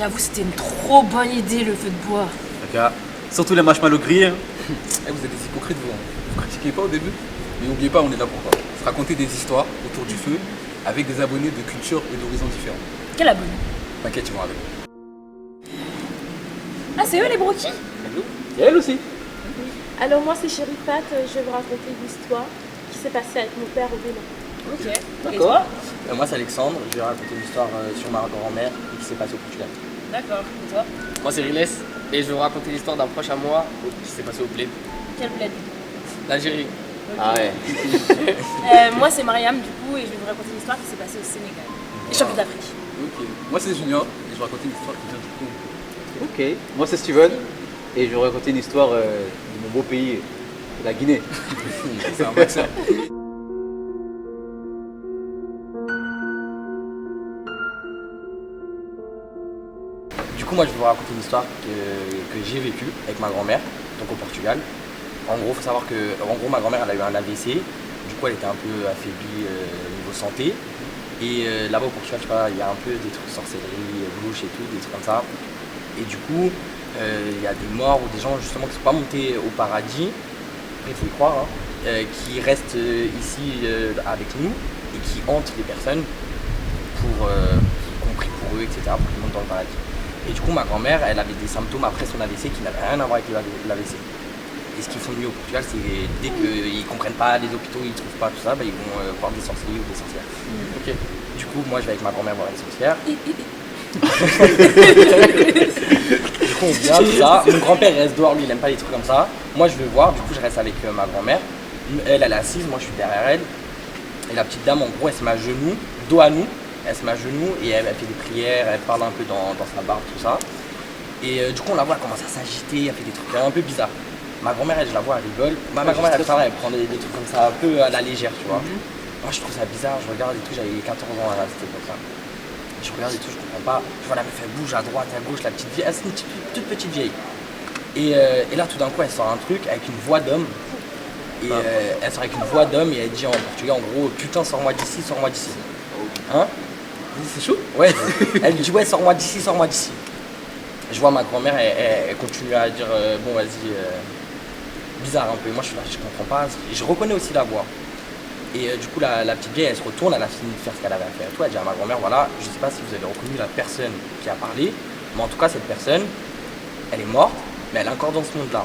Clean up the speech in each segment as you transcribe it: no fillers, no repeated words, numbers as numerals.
J'avoue, c'était une trop bonne idée le feu de bois. Les gars, surtout les marshmallows grillés. Hein. Vous êtes des hypocrites, vous. Vous critiquez pas au début. Mais n'oubliez pas, on est là pour quoi? Se raconter des histoires autour du feu avec des abonnés de cultures et d'horizons différents. Quel abonné? T'inquiète, ils vont avec. Ah, c'est eux les broquis? Et elle aussi. Alors moi c'est Chérie Pat, je vais vous raconter une histoire qui s'est passée avec mon père au Bénin. Ok. Et D'accord. toi? Moi c'est Alexandre, je vais raconter une histoire sur ma grand-mère et qui s'est passée au Portugal. D'accord. Et toi? Moi c'est Riles et je vais vous raconter l'histoire d'un proche à moi qui s'est passé au bled. Quel bled? L'Algérie. Ah ouais. Moi, c'est Mariam, du coup, et je vais vous raconter une histoire qui s'est passée au Sénégal. Les champions d'Afrique. Ok. Moi, c'est Junior et je vais raconter une histoire qui vient du Congo. Ok. Moi c'est Steven et je vais raconter une histoire de mon beau pays, la Guinée. C'est un vaccin. Du coup moi je vais vous raconter une histoire que j'ai vécue avec ma grand-mère, donc au Portugal. En gros, faut savoir que ma grand-mère elle a eu un AVC, du coup elle était un peu affaiblie niveau santé. Et là-bas au Portugal, je sais pas, il y a un peu des trucs de sorcellerie, louche et tout, des trucs comme ça. Et du coup, il y a des morts ou des gens justement qui ne sont pas montés au paradis, après il faut y croire, hein, qui restent ici avec nous et qui hantent les personnes pour qu'on prie pour eux, etc., pour qu'ils montent dans le paradis. Et du coup, ma grand-mère, elle avait des symptômes après son AVC qui n'avaient rien à voir avec l'AVC. Et ce qu'ils font de mieux au Portugal, c'est dès qu'ils ne comprennent pas les hôpitaux, ils ne trouvent pas tout ça, bah, ils vont voir des sorciers ou des sorcières. Ok. Du coup, moi, je vais avec ma grand-mère voir les sorcières. Du coup, on vient, tout ça. Mon grand-père reste dehors, lui, il n'aime pas les trucs comme ça. Moi, je vais voir, du coup, je reste avec ma grand-mère. Elle est assise, moi, je suis derrière elle. Et la petite dame, en gros, elle se met à genoux, dos à nous. Elle se met à genoux et elle fait des prières, elle parle un peu dans sa barbe, tout ça. Et du coup, on la voit, elle commence à s'agiter, elle fait des trucs un peu bizarres. Ma grand-mère, elle, je la vois, elle rigole. Ma grand-mère, elle prend des trucs comme ça, un peu à la légère, tu vois. Moi, je trouve ça bizarre, je regarde et tout, j'avais 14 ans à cette époque-là. Je regarde et tout, je comprends pas. Je vois la meuf, elle bouge à droite, à gauche, la petite vieille. C'est une toute petite vieille. Et là, tout d'un coup, elle sort un truc avec une voix d'homme. Et elle sort avec une voix d'homme et elle dit en portugais, en gros, putain, sors-moi d'ici, sors-moi d'ici. Hein? C'est chaud? Ouais. Elle dit, ouais, sors-moi d'ici, sors-moi d'ici. Je vois ma grand-mère, elle continue à dire, bon, vas-y. Bizarre un peu. Moi, je suis là, je comprends pas. Je reconnais aussi la voix. Et du coup, la petite vieille, elle se retourne, elle a fini de faire ce qu'elle avait à faire. Toi, elle dit à ma grand-mère, voilà, je sais pas si vous avez reconnu la personne qui a parlé, mais en tout cas, cette personne, elle est morte, mais elle est encore dans ce monde-là.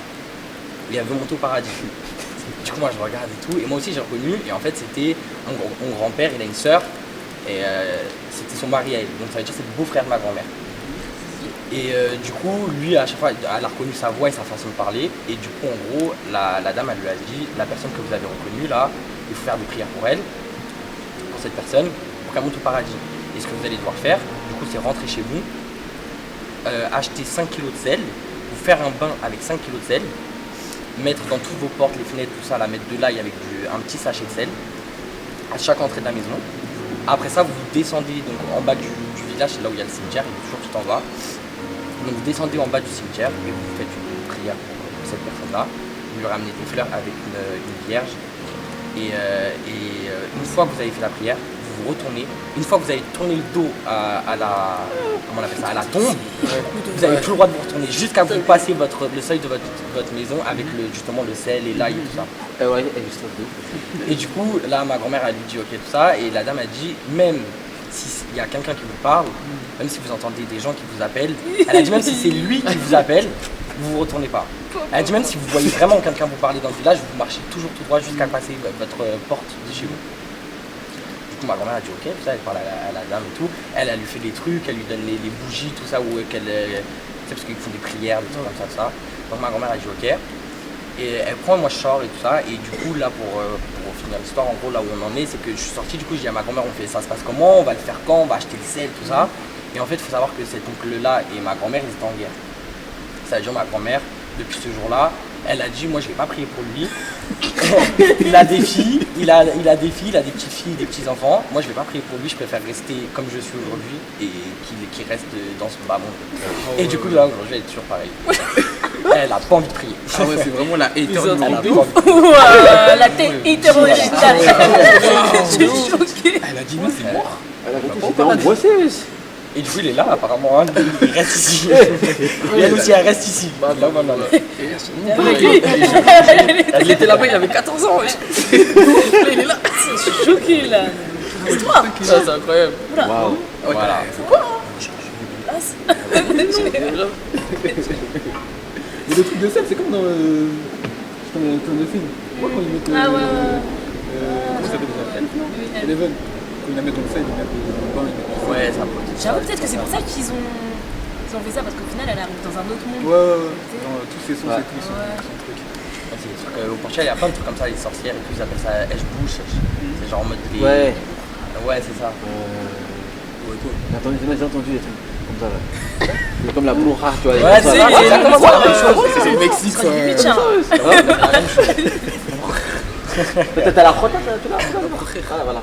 Et elle veut monter au paradis. Du coup, moi, je regarde et tout. Et moi aussi, j'ai reconnu. Et en fait, c'était mon grand-père, il a une sœur. Et c'était son mari à elle. Donc, ça veut dire que c'est le beau-frère de ma grand-mère. Et du coup, lui, à chaque fois, elle a reconnu sa voix et sa façon de parler. Et du coup, en gros, la dame, elle lui a dit, la personne que vous avez reconnue, là, il faut faire des prières pour elle, pour cette personne, pour qu'elle monte au paradis. Et ce que vous allez devoir faire, du coup, c'est rentrer chez vous, acheter 5 kilos de sel, vous faire un bain avec 5 kilos de sel, mettre dans toutes vos portes, les fenêtres, tout ça, là, mettre de l'ail avec un petit sachet de sel, à chaque entrée de la maison. Après ça, vous descendez donc en bas du village, c'est là où il y a le cimetière, il est toujours tout en bas. Donc vous descendez en bas du cimetière et vous faites une prière pour cette personne-là. Vous lui ramenez des fleurs avec une vierge. Et une fois que vous avez fait la prière, vous vous retournez. Une fois que vous avez tourné le dos à la, comment on appelle ça, à la tombe, vous avez tout le droit de vous retourner jusqu'à vous passer le seuil de votre maison avec justement le sel et l'ail et tout ça. Ouais, elle est stressée. Et du coup, là, ma grand-mère, elle lui dit ok, tout ça. Et la dame a dit, même s'il y a quelqu'un qui vous parle, même si vous entendez des gens qui vous appellent, elle a dit même si c'est lui qui vous appelle, vous vous retournez pas. Elle a dit même si vous voyez vraiment quelqu'un vous parler dans le village, vous marchez toujours tout droit jusqu'à passer votre porte de chez vous. Du coup, ma grand-mère a dit ok, tout ça, elle parle à la dame et tout. Elle lui fait des trucs, elle lui donne les bougies, tout ça, c'est parce qu'ils font des prières, des trucs comme ça, tout ça. Donc ma grand-mère a dit ok. Et elle prend, moi je sors et tout ça. Et du coup, là, pour finir l'histoire, en gros, là où on en est, c'est que je suis sorti, du coup, je dis à ma grand-mère, on fait ça se passe comment, on va le faire quand, on va acheter le sel, tout ça. Et en fait, il faut savoir que cet oncle-là et ma grand-mère, ils étaient en guerre. Ça veut dire ma grand-mère, depuis ce jour-là, elle a dit, moi je vais pas prier pour lui. Il a des filles, il a des filles, il a des petites filles, des petits enfants. Moi je vais pas prier pour lui, je préfère rester comme je suis aujourd'hui et qu'il reste dans ce bas monde. Et du coup là aujourd'hui elle est toujours pareil. Elle a pas envie de prier. Ah ouais, c'est vraiment la hater Elle a pas envie de prier. Ouah, la tête hétérogénale. Je suis choquée. Elle a dit non, c'est mort. Elle a compris, j'étais angoissé. Et du coup, il est là, apparemment. Hein. Il reste ici. Et elle aussi, elle reste ici. Bah, Non, non, non. Il était là-bas, il avait 14 ans. Wesh. Il est là. Je suis choquée là. C'est toi. Ça, c'est incroyable. Waouh. Voilà. Mais le truc de sel, c'est comme dans le film. Moi, quand ils mettent. Ah ouais. Comment ça s'appelle déjà Elf, non Oui, Elf. Eleven. Quand ils la mettent dans le sel, ils mettent dans le bain, ils mettent. Ouais, ça peut. J'avoue peut-être que c'est pour ça qu'ils ont fait ça, parce qu'au final elle arrive dans un autre monde. Ouais. Dans tous ces sons, Ouais. c'est tout, son truc. C'est sûr qu'au Portugal, il y a plein de trucs comme ça, les sorcières et tout, ils appellent ça Esh-Bush. C'est genre en mode. Ouais. Ouais, c'est ça. Ouais, quoi. J'ai entendu des trucs comme ça là. C'est comme la bruja, tu vois. Ouais, ça, c'est là. exactement ça, la même chose. C'est le Mexique, Ce sera du Micha. T'as la rota, tu l'as. Ah, voilà.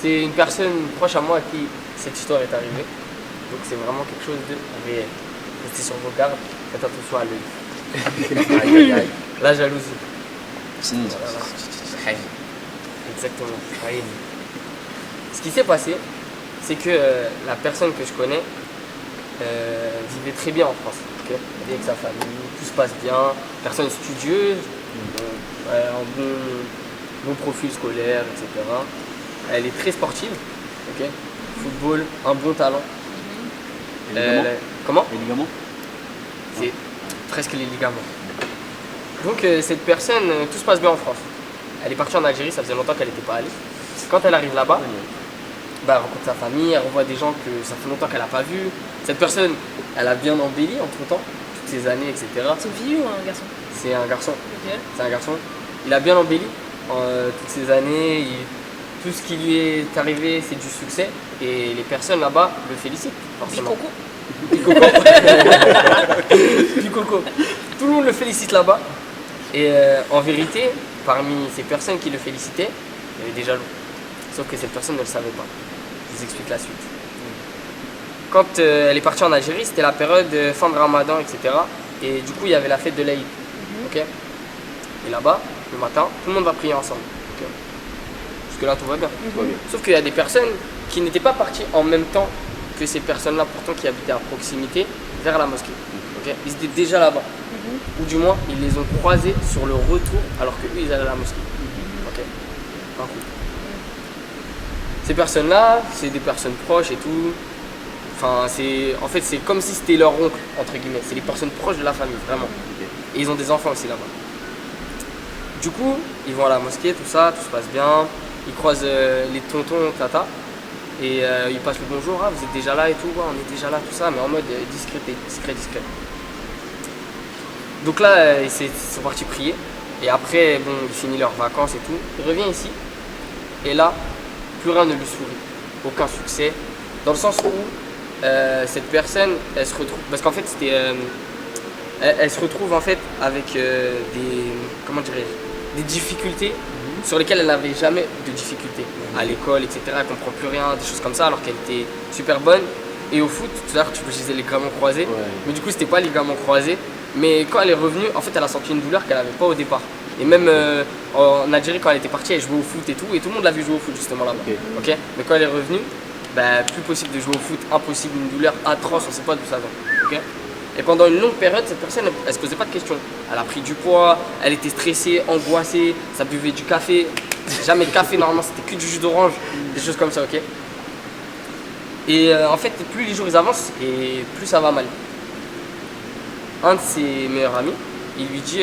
C'est une personne proche à moi à qui cette histoire est arrivée. Donc c'est vraiment quelque chose de réel. Restez sur vos gardes, faites attention à l'œil. Aïe aïe aïe. La jalousie. Voilà. Exactement. Aïe. Ce qui s'est passé, c'est que la personne que je connais vivait très bien en France. Okay, avec sa famille, tout se passe bien, personne studieuse, un bon profil scolaire, etc. Elle est très sportive, ok, football, un bon talent. Les ligaments Comment? Les ligaments C'est presque les ligaments. Donc cette personne, tout se passe bien en France. Elle est partie en Algérie, ça faisait longtemps qu'elle n'était pas allée. Quand elle arrive là-bas, elle rencontre sa famille, elle revoit des gens que ça fait longtemps qu'elle n'a pas vu. Cette personne, elle a bien embelli entre-temps, toutes ces années, etc. C'est une fille ou un garçon? C'est un garçon. Ok. C'est un garçon. Il a bien embelli toutes ces années. Tout ce qui lui est arrivé, c'est du succès. Et les personnes là-bas le félicitent, forcément. Du coco. Du coco. Tout le monde le félicite là-bas. Et en vérité, parmi ces personnes qui le félicitaient, il y avait des jaloux. Sauf que cette personne ne le savait pas. Je vous explique la suite. Quand elle est partie en Algérie, c'était la période fin de Ramadan, etc. Et du coup, il y avait la fête de l'Aïd. Ok. Et là-bas, le matin, tout le monde va prier ensemble. Ok. Jusque-là, tout va bien. Sauf qu'il y a des personnes qui n'étaient pas parties en même temps que ces personnes-là, pourtant qui habitaient à proximité, vers la mosquée. Ok. Ils étaient déjà là-bas. Ou du moins, ils les ont croisés sur le retour alors qu'eux, ils allaient à la mosquée. Ok. Un coup. Ces personnes-là, c'est des personnes proches et tout. Enfin, en fait, c'est comme si c'était leur oncle, entre guillemets. C'est les personnes proches de la famille, vraiment. Et ils ont des enfants aussi là-bas. Du coup, ils vont à la mosquée, tout ça, tout se passe bien. Ils croisent les tontons, tata. Et ils passent le bonjour. Ah, vous êtes déjà là et tout. Ouais, on est déjà là, tout ça, mais en mode discret. Donc là, ils sont partis prier. Et après, bon, ils finissent leurs vacances et tout. Il revient ici. Et là, plus rien ne lui sourit. Aucun succès. Dans le sens où cette personne, elle se retrouve. Parce qu'en fait, elle se retrouve en fait avec des difficultés sur lesquelles elle n'avait jamais de difficultés. À l'école, etc. Elle ne comprend plus rien, des choses comme ça, alors qu'elle était super bonne. Et au foot, tout à l'heure, tu peux utiliser les ligaments croisés. Ouais. Mais du coup, c'était pas les ligaments croisés. Mais quand elle est revenue, en fait, elle a senti une douleur qu'elle n'avait pas au départ. Et même en Algérie, quand elle était partie, elle jouait au foot et tout. Et tout le monde l'a vu jouer au foot, justement, là-bas. Okay. Mais quand elle est revenue, plus possible de jouer au foot, impossible, une douleur atroce, on ne sait pas d'où ça vient. Okay. Et pendant une longue période, cette personne, elle ne se posait pas de questions. Elle a pris du poids, elle était stressée, angoissée, ça buvait du café. Jamais de café, normalement, c'était que du jus d'orange, des choses comme ça, ok. Et en fait, plus les jours ils avancent, et plus ça va mal. Un de ses meilleurs amis, il lui dit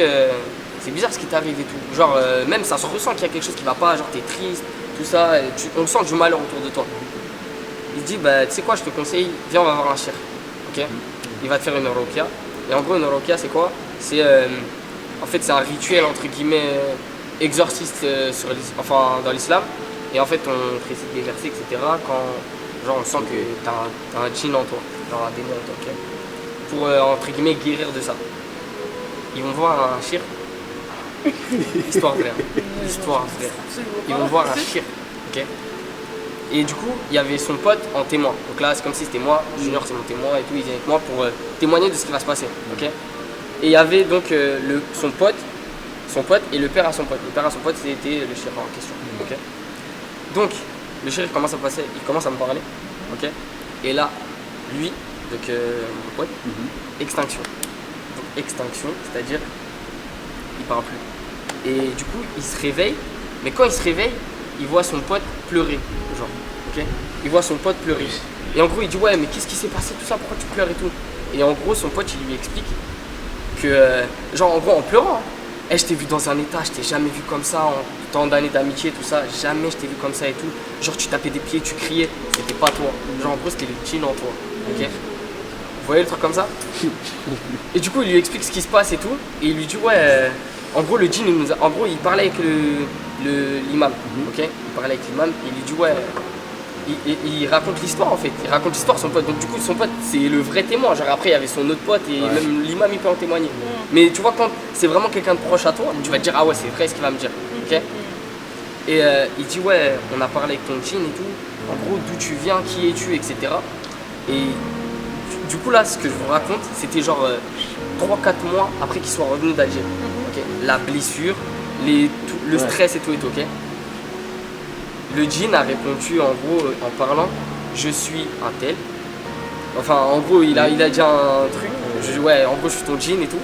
c'est bizarre ce qui t'arrive et tout. Genre, même ça se ressent qu'il y a quelque chose qui va pas, genre t'es triste, tout ça, on sent du malheur autour de toi. Il dit, tu sais quoi, je te conseille, viens, on va voir un shir. Ok. Il va te faire une ruqya. Et en gros, une ruqya, c'est quoi? C'est en fait, c'est un rituel entre guillemets exorciste dans l'islam. Et en fait, on précise des versets, etc. Quand genre, on sent que t'as un djinn en toi, genre un démon en toi. Okay. pour entre guillemets guérir de ça. Ils vont voir un shir. Histoire vraie. Histoire vraie. Ils vont voir un shir. Ok. Et du coup, il y avait son pote en témoin. Donc là, c'est comme si c'était moi, Junior, c'est mon témoin et tout. Il vient avec moi pour témoigner de ce qui va se passer. Ok. Et il y avait donc son pote et le père à son pote. Le père à son pote, c'était le shérif en question. Ok. Donc, le shérif commence à me parler. Ok. Et là, lui, donc mon pote, extinction. Donc extinction, c'est-à-dire, il parle plus. Et du coup, il se réveille. Mais quand il se réveille, il voit son pote pleurer, genre. Ok. Il voit son pote pleurer. Et en gros, il dit ouais, mais qu'est-ce qui s'est passé, tout ça, pourquoi tu pleures et tout. Et en gros, son pote, il lui explique que, genre, en gros, en pleurant, je t'ai vu dans un état, je t'ai jamais vu comme ça, en tant d'années d'amitié, tout ça, jamais je t'ai vu comme ça et tout. Genre, tu tapais des pieds, tu criais, c'était pas toi. Genre, en gros, c'était le djinn en toi. Ok. Vous voyez le truc comme ça. Et du coup, il lui explique ce qui se passe et tout. Et il lui dit ouais, en gros, le djinn, en gros, il parlait avec l'imam. Ok. Il parlait avec l'imam et il lui dit ouais. Il raconte l'histoire en fait, il raconte l'histoire son pote. Donc du coup son pote c'est le vrai témoin. Genre après il y avait son autre pote et même l'imam il peut en témoigner. Mais tu vois quand c'est vraiment quelqu'un de proche à toi, tu vas te dire ah ouais c'est vrai ce qu'il va me dire. Ok. Et il dit ouais on a parlé avec ton djinn et tout. En gros d'où tu viens, qui es-tu, etc. Et du coup là ce que je vous raconte c'était genre 3-4 mois après qu'il soit revenu d'Algérie. Ok. La blessure, le stress et tout, ok. Le djinn a répondu en gros en parlant je suis un tel. Enfin en gros il a dit un truc. En gros je suis ton djinn et tout.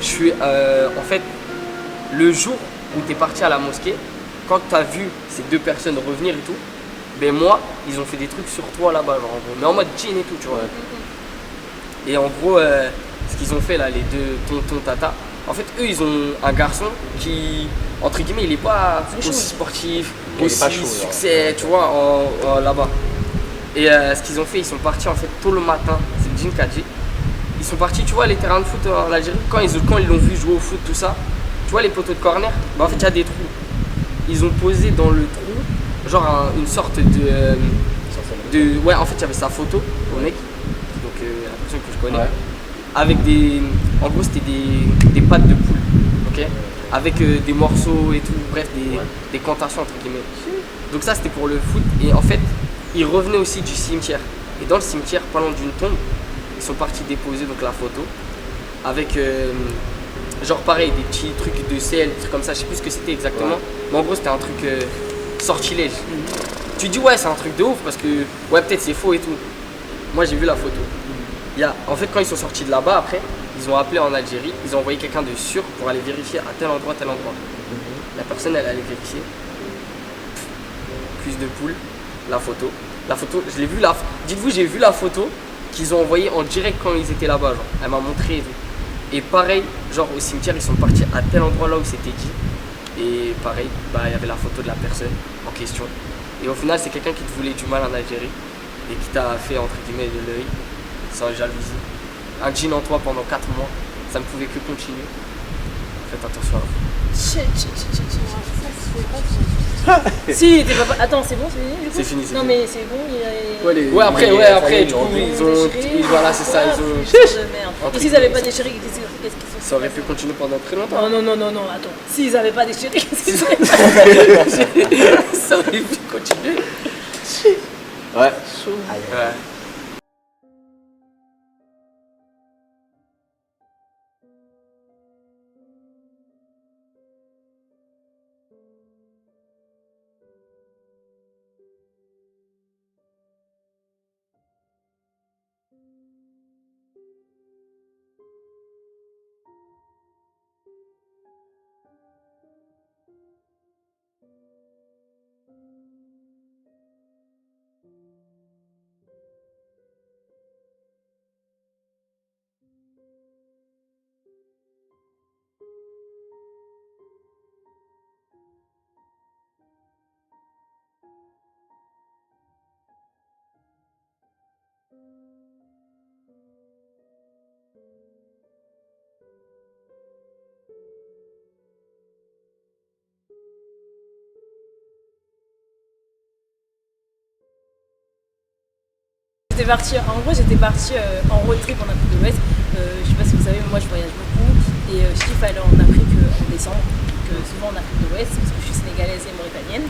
Je suis en fait le jour où tu es parti à la mosquée, quand tu as vu ces deux personnes revenir et tout, ben moi ils ont fait des trucs sur toi là-bas genre en gros. Mais en mode djinn et tout tu vois. Et en gros ce qu'ils ont fait là les deux tonton tata, en fait eux ils ont un garçon qui entre guillemets il est pas aussi sportif, aussi succès, tu vois, là-bas. Et ce qu'ils ont fait, ils sont partis en fait tôt le matin, c'est le djinn qui a dit. Ils sont partis, tu vois, les terrains de foot en Algérie, quand ils l'ont vu jouer au foot, tout ça, tu vois les poteaux de corner, bah en fait il y a des trous. Ils ont posé dans le trou, genre une sorte de. Ouais, en fait il y avait sa photo au mec, donc la personne que je connais, avec des. En gros c'était des pattes de poule, ok, avec des morceaux et tout, bref, des cantations entre guillemets. Donc ça c'était pour le foot et en fait ils revenaient aussi du cimetière. Et dans le cimetière, pas loin d'une tombe, ils sont partis déposer donc la photo avec genre pareil des petits trucs de sel, des trucs comme ça, je sais plus ce que c'était exactement, mais en gros c'était un truc sortilège. Tu dis ouais c'est un truc de ouf parce que ouais peut-être c'est faux et tout. Moi j'ai vu la photo. En fait quand ils sont sortis de là-bas après, ils ont appelé en Algérie, ils ont envoyé quelqu'un de sûr pour aller vérifier à tel endroit, tel endroit. La personne elle allait vérifier. Cuisse de poule, la photo. La photo, je l'ai vu là. Dites-vous j'ai vu la photo qu'ils ont envoyée en direct quand ils étaient là-bas. Genre. Elle m'a montré. Et pareil, genre au cimetière ils sont partis à tel endroit là où c'était dit. Et pareil, bah il y avait la photo de la personne en question. Et au final c'est quelqu'un qui te voulait du mal en Algérie et qui t'a fait entre guillemets de l'œil, sans jalousie. Un djinn en toi pendant 4 mois, ça ne pouvait que continuer. Faites attention à vous. Si, t'es pas. Attends, c'est bon, c'est fini du coup. C'est fini, c'est Non, fini. mais c'est bon, il y a. Ouais, après, du coup, ils ont. Voilà, c'est ça, ils ont. De merde. Et s'ils avaient pas déchiré, qu'est-ce qu'ils sont. Ça aurait pu continuer pendant très longtemps. Non, attends. S'ils avaient pas déchiré, qu'est-ce qu'ils seraient passé. Ça aurait pu continuer. Ouais. Ouais. j'étais partie en road trip en Afrique de l'Ouest. Je sais pas si vous savez, mais moi je voyage beaucoup et je kiffe aller en Afrique en décembre, donc souvent en Afrique de l'Ouest parce que je suis sénégalaise et mauritanienne.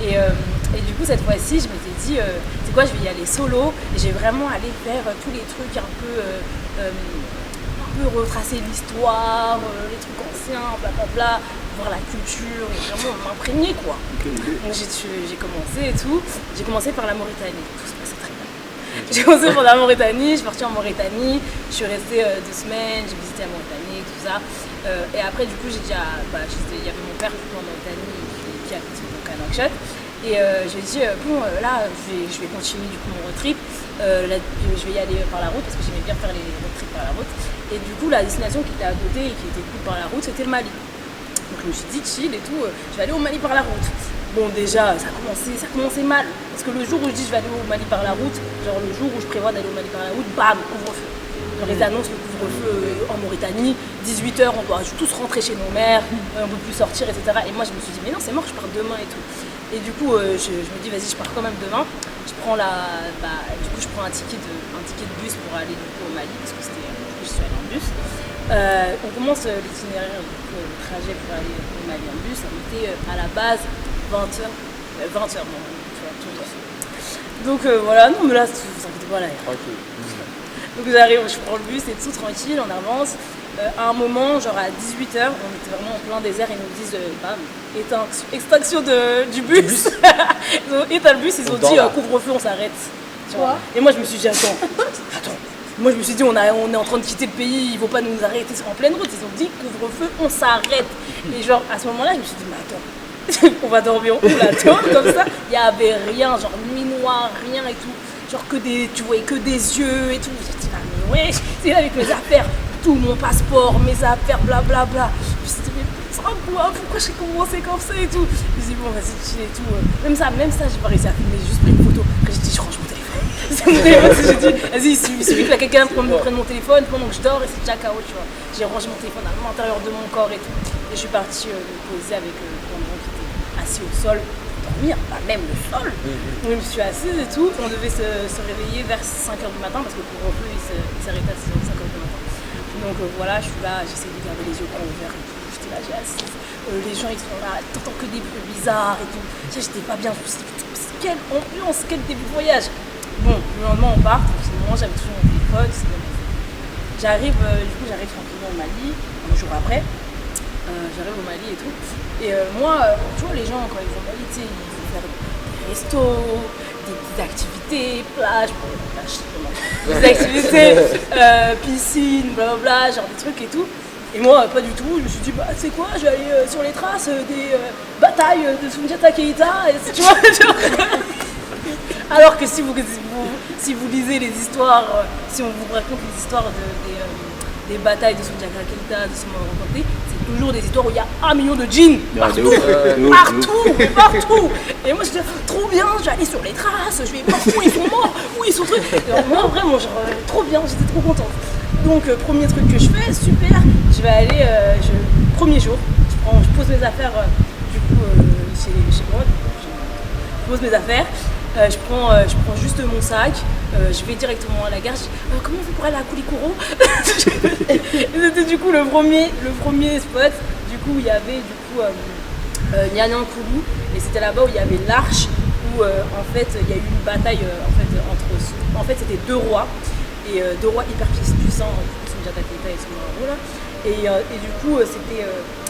Et du coup cette fois-ci je m'étais dit c'est quoi, je vais y aller solo et j'ai vraiment allé faire tous les trucs un peu retracer l'histoire, les trucs anciens, blablabla, voir la culture et vraiment m'imprégner quoi. Donc j'ai commencé et tout, j'ai commencé par la Mauritanie, tout se passait très bien. J'ai commencé par la Mauritanie, je suis partie en Mauritanie, je suis restée 2 semaines, j'ai visité la Mauritanie, tout ça. Et après du coup j'ai dit il y avait mon père du coup, en Mauritanie qui habite donc à Nouakchott. Et je lui ai dit là je vais continuer du coup mon road trip, je vais y aller par la route parce que j'aimais bien faire les road trips par la route. Et du coup la destination qui était à côté et qui était cool par la route c'était le Mali. Donc je me suis dit chill et tout, je vais aller au Mali par la route. Bon déjà ça commençait mal, parce que le jour où je dis je vais aller au Mali par la route, genre le jour où je prévois d'aller au Mali par la route, bam, couvre-feu. Genre ils annoncent le couvre-feu en Mauritanie, 18h on doit tous rentrer chez nos mères, on ne peut plus sortir, etc. Et moi je me suis dit mais non c'est mort, je pars demain et tout. Et du coup je me dis vas-y je pars quand même demain, je prends un ticket de bus pour aller du coup, au Mali, parce que je suis allée en bus. On commence l'itinéraire, le trajet pour aller au Mali en bus, ça mettait à la base 20h, bon, tu vois, tout ça. Donc voilà, non mais là, vous inquiétez pas là. Tranquille. Donc j'arrive, je prends le bus et tout tranquille, on avance. À un moment, genre à 18h, on était vraiment en plein désert, ils nous disent bam, extinction du bus. Ils ont éteint le bus, ils ont dit couvre-feu, on s'arrête. Et moi je me suis dit attends. Moi je me suis dit on est en train de quitter le pays, ils vont pas nous arrêter en pleine route. Ils ont dit couvre-feu, on s'arrête. Et genre à ce moment-là je me suis dit mais attends, on va dormir où là, comme ça. Il y avait rien, genre nuit noire, rien et tout. Genre tu voyais que des yeux et tout. Je me suis dit ah mais ouais, c'est là avec mes affaires, tout mon passeport, mes affaires, blablabla. Je me suis dit mais putain pourquoi j'ai commencé comme ça et tout. Je me suis dit bon vas-y chill et tout. Même ça j'ai pas réussi à filmer, j'ai juste pris une photo. Après j'ai dit je range mon téléphone. J'ai dit vas-y il suffit que là quelqu'un prenne mon téléphone pendant que je dors et c'est déjà KO tu vois. J'ai rangé mon téléphone à l'intérieur de mon corps et tout. Et je suis partie me poser avec plein de gens qui étaient assis au sol, dormir, même le sol. Donc je me suis assise et tout. On devait se réveiller vers 5h du matin parce que pour eux il s'arrêtait à 5h du matin. Donc voilà, je suis là, j'essaie de garder les yeux grands ouverts et tout. J'étais là, j'ai assise. Les gens ils sont là, t'entends que des bruits bizarres et tout. J'étais pas bien, je me suis dit putain, quelle ambiance, quel début de voyage. Bon, le lendemain on part, moi j'avais toujours mon téléphone, j'arrive tranquillement au Mali, un jour après, j'arrive au Mali et tout. Et moi, tu vois les gens quand ils vont au Mali, tu sais, ils vont faire des restos, des petites activités, plage, des activités, piscine, blablabla, genre des trucs et tout. Et moi, pas du tout, je me suis dit, bah, tu sais quoi, je vais aller sur les traces des batailles de Soundiata Keïta, et tu vois, genre... Alors que si vous lisez les histoires, si on vous raconte les histoires des batailles de Soundiata Keïta, de ce moment rencontré, c'est toujours des histoires où il y a 1 million de djinns partout. Et moi je dis trop bien, je vais aller sur les traces, je vais voir où ils sont morts, où ils sont trucs. Et moi vraiment genre trop bien, j'étais trop contente. Donc premier truc que je fais, super, je vais aller, premier jour, je pose mes affaires du coup chez moi, je pose mes affaires. Je prends juste mon sac, je vais directement à la gare, je dis comment on fait pour aller à Koulikoro. C'était du coup le premier spot, du coup il y avait Nyanyankoulou, et c'était là-bas où il y avait l'arche, où en fait il y a eu une bataille en fait c'était 2 rois, et 2 rois hyper puissants, Soundiata Keïta et Soumaoro là, et du coup c'était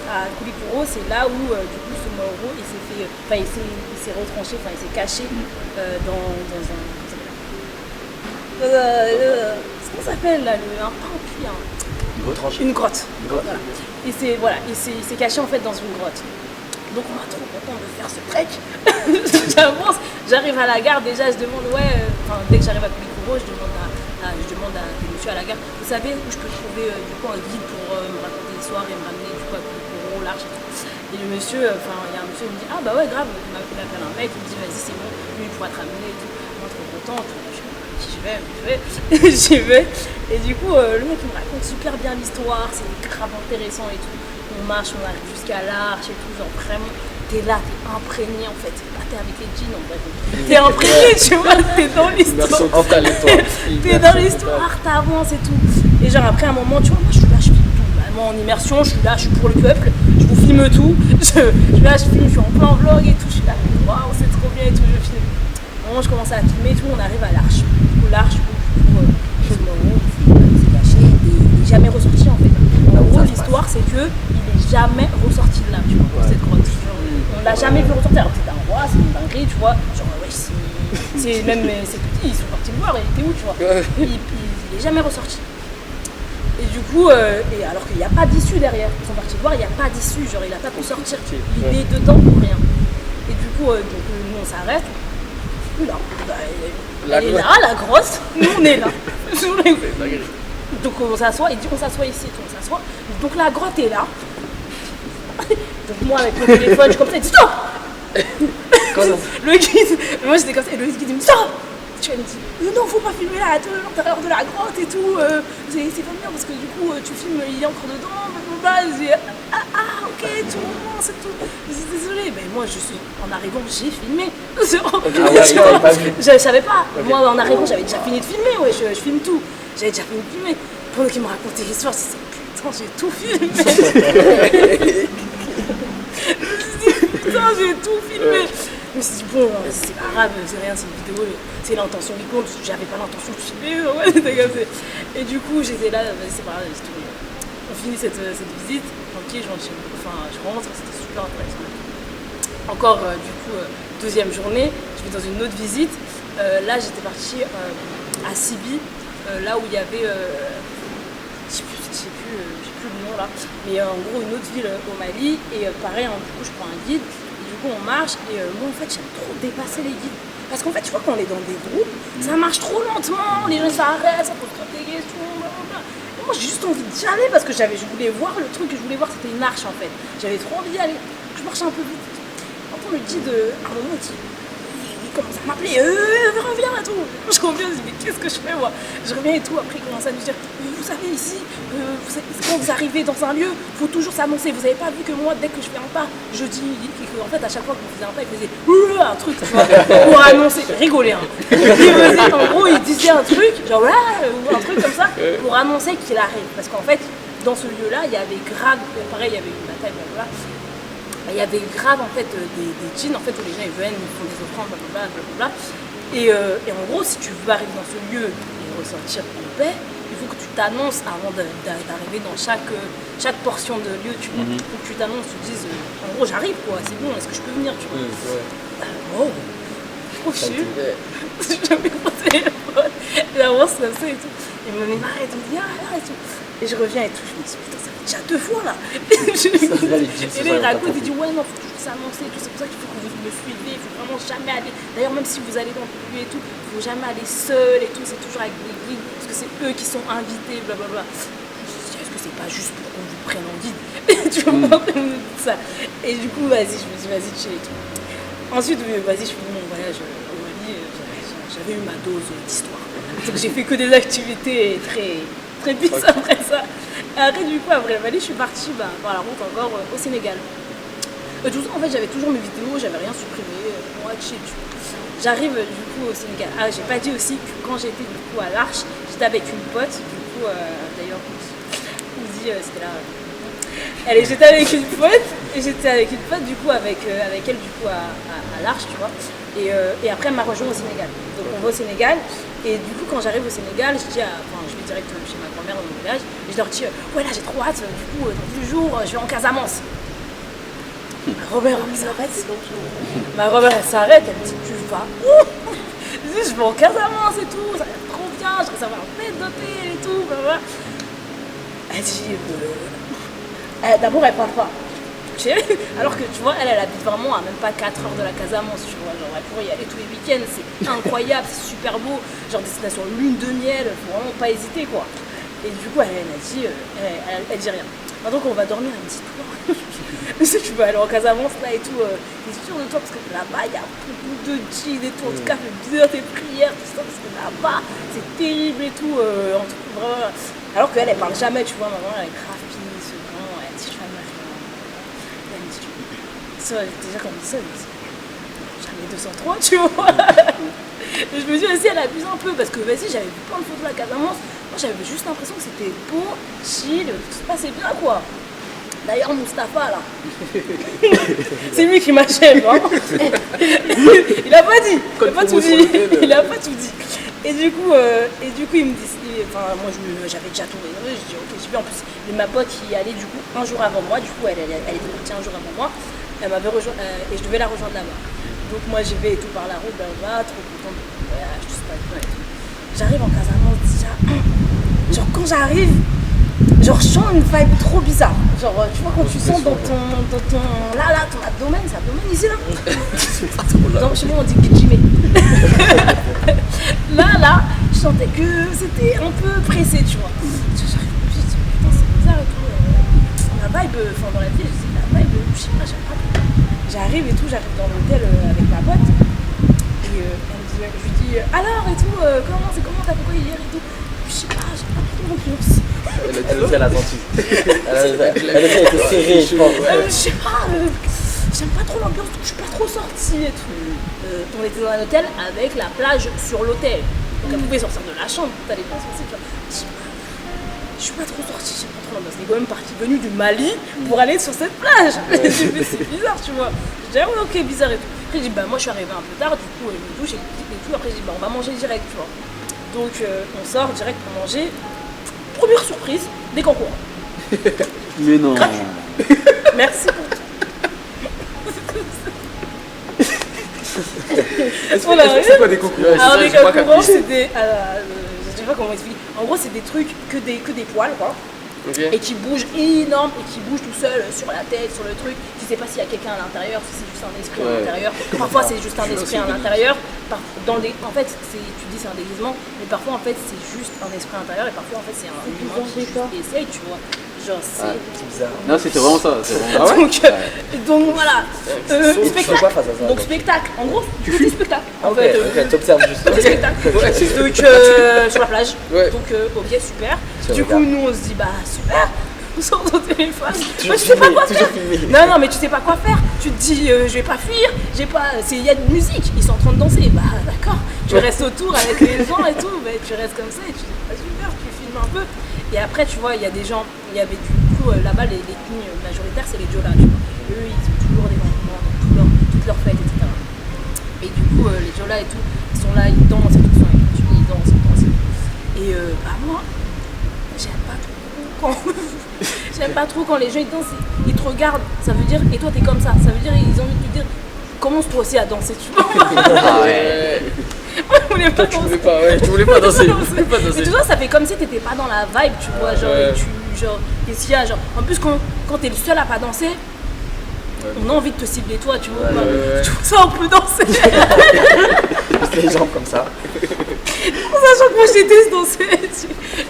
à Koulikoro, c'est là où du coup Soumaoro il s'est retranché, il s'est caché dans un... Comment ça s'appelle là, un puits, une grotte. Voilà. Il s'est caché en fait dans une grotte. Donc on va trop content de faire ce trek. J'avance, j'arrive à la gare, déjà je demande dès que j'arrive à Koulikoro, je demande à des messieurs à la gare, vous savez où je peux trouver du coup un guide pour me raconter l'histoire et me ramener du coup à Koulikoro, l'arche. Et le monsieur, il y a un monsieur qui me dit ah bah ouais grave, il m'appelle un mec, il me dit vas-y c'est bon, lui il pourra te ramener et tout. Moi trop content, j'y vais. Et du coup le mec il me raconte super bien l'histoire, c'est grave intéressant et tout. On marche, on arrive jusqu'à l'arche et tout, genre vraiment t'es là, t'es imprégné en fait. Bah, t'es avec les jeans en vrai. T'es imprégné, tu vois, t'es dans l'histoire. T'es dans l'histoire, t'avances et tout. Et genre après un moment, tu vois, moi je suis là, je filme tout. Vraiment en immersion, je suis là, je suis pour le peuple, je vous filme tout. Je suis là, je filme, je suis en plein vlog et tout. Je suis là, waouh, c'est trop bien et tout, je filme. Au moment où je commence à filmer et tout, on arrive à l'Arche. Du coup, l'Arche, je c'est caché et il n'est jamais ressorti en fait. En gros, l'histoire, c'est que il n'est jamais ressorti de là, tu vois, pour cette grotte. On l'a jamais vu ressortir. Alors, c'est un roi, c'est une dinguerie, tu vois. Genre, ouais, c'est même ses petits, ils sont partis le voir, il était où, tu vois. Il n'est jamais ressorti. Et du coup, et alors qu'il n'y a pas d'issue derrière. Ils sont partis le voir, il n'y a pas d'issue, genre, il n'a pas pu sortir. Il est dedans pour rien. Et du coup, donc, nous, on s'arrête. Là, elle est là, la grosse, nous on est là. Donc on s'assoit, il dit qu'on s'assoit ici, on s'assoit. Donc la grotte est là. Donc moi avec mon téléphone, je suis comme ça, il dit stop. Le guide, moi j'étais comme ça, et le guide dit stop. Tu vois, il me dit non, faut pas filmer là, l'intérieur de la grotte et tout. C'est pas bien parce que du coup tu filmes, il est encore dedans, blablabla. Je dis ok, tout le monde, c'est tout. Je suis désolée, mais moi je suis en arrivant, j'ai filmé. Je savais pas. Moi en arrivant, j'avais déjà fini de filmer, ouais, je filme tout. J'avais déjà fini de filmer. Pendant qu'il me racontait l'histoire, je me suis dit putain, j'ai tout filmé. Putain, j'ai tout filmé. Je me suis dit, bon, c'est pas grave, c'est rien, c'est une vidéo, c'est l'intention qui compte. J'avais pas l'intention de filmer, ouais, et du coup, j'étais là, c'est pas grave, on finit cette visite, tranquille, je rentre, c'était super intéressant. Encore, du coup, deuxième journée, je vais dans une autre visite. Là, j'étais partie à Sibi, là où il y avait, je sais plus le nom là, mais en gros, une autre ville au Mali, et pareil, du coup, je prends un guide. On marche et moi en fait j'aime trop dépasser les guides parce qu'en fait tu vois quand on est dans des groupes ça marche trop lentement, les gens s'arrêtent, ça pose trop des questions, blablabla. Et moi j'ai juste envie d'y aller parce que je voulais voir le truc que je voulais voir, c'était une arche en fait, j'avais trop envie d'y aller, je marchais un peu vite. Quand on le guide à un moment il commence à m'appeler reviens et tout, je reviens, je dis mais qu'est-ce que je fais moi, je reviens et tout, après il commence à me dire vous savez ici, quand vous arrivez dans un lieu, il faut toujours s'annoncer. Vous avez pas vu que moi, dès que je fais un pas, je dis en fait à chaque fois que vous faisiez un pas, il faisait un truc, tu vois, pour annoncer, rigoler. Hein. En gros, il disait un truc, genre ou un truc comme ça, pour annoncer qu'il arrive. Parce qu'en fait, dans ce lieu-là, il y avait grave, pareil, il y avait une bataille, blablabla. Il y avait grave en fait des djinns en fait où les gens ils viennent, ils font des offrandes, blablabla. Et en gros, si tu veux arriver dans ce lieu et ressortir en paix, il faut que tu t'annonces avant d'arriver dans chaque portion de lieu. Il faut que tu t'annonces, tu te dises en gros j'arrive quoi, c'est bon, est-ce que je peux venir, tu vois. Trop chier. J'avais mon téléphone, j'avance comme ça et tout. Il me dit arrête, il me dit là et tout. Et je reviens et tout, je me dis putain ça fait déjà 2 fois là. Et là il raconte, il dit ouais non, faut toujours s'annoncer et tout, c'est pour ça qu'il faut que vous me suivez, il faut vraiment jamais aller. D'ailleurs même si vous allez dans le lieu et tout, il faut jamais aller seul et tout, c'est toujours avec des guides, parce que c'est eux qui sont invités, blablabla. Je me dis est-ce que c'est pas juste pour qu'on vous prenne en guide. Tu vois, ça. Et du coup vas-y, je me dis vas-y chill et tout. Ensuite vas-y, je fais mon voyage au Mali, j'avais eu ma dose d'histoire. Donc j'ai fait que des activités très bizarres après ça. Et après du coup après le Mali, je suis partie par la route encore au Sénégal. Tout ça, en fait j'avais toujours mes vidéos, j'avais rien supprimé, moi chill. J'arrive du coup au Sénégal. Ah j'ai pas dit aussi que quand j'étais du coup à l'Arche, j'étais avec une pote, du coup d'ailleurs on dit c'était là. Allez, j'étais avec une pote du coup avec elle du coup à l'Arche, tu vois. Et après elle m'a rejoint au Sénégal. Donc on va au Sénégal et du coup quand j'arrive au Sénégal, je vais direct chez ma grand-mère dans mon village et je leur dis ouais là j'ai trop hâte, du coup dans 10 jours je vais en Casamance. Ma grand-mère elle s'arrête, elle me dit tu vas où? Je dis je vais en Casamance et tout, ça va être trop bien, je vais savoir un bête d'hôtel et tout, blablabla. Elle dit d'abord elle parle pas. Alors que tu vois, elle habite vraiment à même pas 4 heures de la Casamance, tu vois, genre elle pourrait y aller tous les week-ends, c'est incroyable, c'est super beau, genre destination lune de miel, faut vraiment pas hésiter quoi. Et du coup elle a dit, elle dit rien. Maintenant qu'on va dormir, elle me dit toi, si tu veux aller en Casamance là et tout, t'es sûr de toi parce que là-bas il y a beaucoup de djinns et tout, en tout cas fais bien tes prières, tout ça, parce que là-bas c'est terrible et tout, vraiment. Alors qu'elle elle parle jamais, tu vois, maman elle est grave pisse, vraiment, elle dit jamais rien. Elle me dit Ça, déjà quand on dit ça, je me dis, jamais 203, tu vois. Et je me dis aussi, elle abuse un peu parce que vas-y, j'avais vu plein de photos de la Casamance. Moi, j'avais juste l'impression que c'était beau, chill, tout se passait bien, quoi. D'ailleurs, Mustapha, là, c'est lui qui m'achève, hein. Il a pas dit, il a pas tout dit, il a pas tout dit. Et du coup, il me dit, enfin, moi, j'avais déjà tout réservé, je dis, ok, super. En plus, ma pote qui allait, du coup, un jour avant moi, du coup, elle était partie un jour avant moi, elle m'avait rejoint, et je devais la rejoindre là-bas. Donc, moi, j'y vais et tout par la route, là-bas, trop contente de mon voyage, tout se passe bien et tout. J'arrive en Casamance, déjà, genre, quand j'arrive, genre, je sens une vibe trop bizarre. Genre, tu vois, quand tu sens dans ton là, ton abdomen, c'est abdomen ici, là. Donc, chez moi, on dit Kijime. Là, je sentais que c'était un peu pressé, tu vois. J'arrive, je me dis, putain, c'est bizarre et tout. La vibe, enfin, dans la vie, je dis, la vibe, je sais pas, j'aime pas trop. J'arrive et tout, j'arrive dans l'hôtel avec ma pote. Et je lui dis, alors et tout, comment t'as fait quoi hier et tout. Je sais pas, j'ai pas trop l'ambiance. Elle a senti. Elle a été serrée, je pense. Je sais pas, j'aime pas trop l'ambiance, je suis pas trop sortie et tout. On était dans un hôtel avec la plage sur l'hôtel. Donc elle pouvait sortir de la chambre, t'as les places aussi, tu vois. Je suis pas trop sortie, j'aime pas trop l'ambiance. On est quand même venue du Mali pour aller sur cette plage. C'est bizarre, tu vois. Je dis, ah ouais, ok, bizarre et tout. Après, je dis, bah moi je suis arrivée un peu tard, du coup, je me douche et tout. Après, je dis, bah on va manger direct, tu vois. Donc on sort direct pour manger. Première surprise, des kangourous. Mais non. Merci pour tout. C'est quoi des concours? Alors les kangourous, c'est des... je sais pas comment expliquer. En gros, c'est des trucs que des poils, quoi. Ok. Et qui bougent énorme et qui bougent tout seul sur la tête, sur le truc. Tu sais pas s'il y a quelqu'un à l'intérieur, si c'est juste un esprit à l'intérieur. Parfois c'est juste un esprit à l'intérieur. En fait, tu dis c'est un déguisement, mais parfois en fait c'est juste un esprit à l'intérieur et parfois en fait c'est un humain qui essaye, tu vois. Genre c'est bizarre. Non, c'était vraiment ça. C'est vraiment ça. donc voilà. Tu fais quoi face à ça? Donc spectacle. En gros, tu fais du spectacle. Ah, ok, t'observes juste. Des spectacles. Donc sur la plage. Ouais. Donc ok, super. Tu Du coup, regardes. nous on se dit bah super. On sort ton téléphone. Moi, tu sais pas quoi faire. Non, mais tu sais pas quoi faire. Tu te dis je vais pas fuir. Il y a de musique. Ils sont en train de danser. Bah d'accord. Tu restes autour avec les gens et tout. Bah, tu restes comme ça et tu dis bah super. Tu filmes un peu. Et après tu vois il y a des gens. Il y avait du coup là-bas les ethnies majoritaires c'est les Djola. Tu vois. Eux ils ont toujours des enfants dans toutes leurs fêtes etc. Et du coup les Djola et tout ils sont là ils dansent et tout. Ils dansent. Et bah moi j'aime pas trop quand j'aime pas trop quand les gens ils dansent, ils te regardent, ça veut dire, et toi t'es comme ça veut dire ils ont envie de te dire commence toi aussi à danser, tu vois. Ah ouais. Moi je voulais pas Tu danser. voulais pas danser. Et tu vois ça fait comme si t'étais pas dans la vibe, tu vois, genre, Ouais. qu'est-ce qu'il y a, genre, en plus quand t'es le seul à pas danser, on a envie de te cibler toi, tu vois. Ouais. Tu vois ça on peut danser. Les jambes comme ça. En sachant que moi je déteste danser,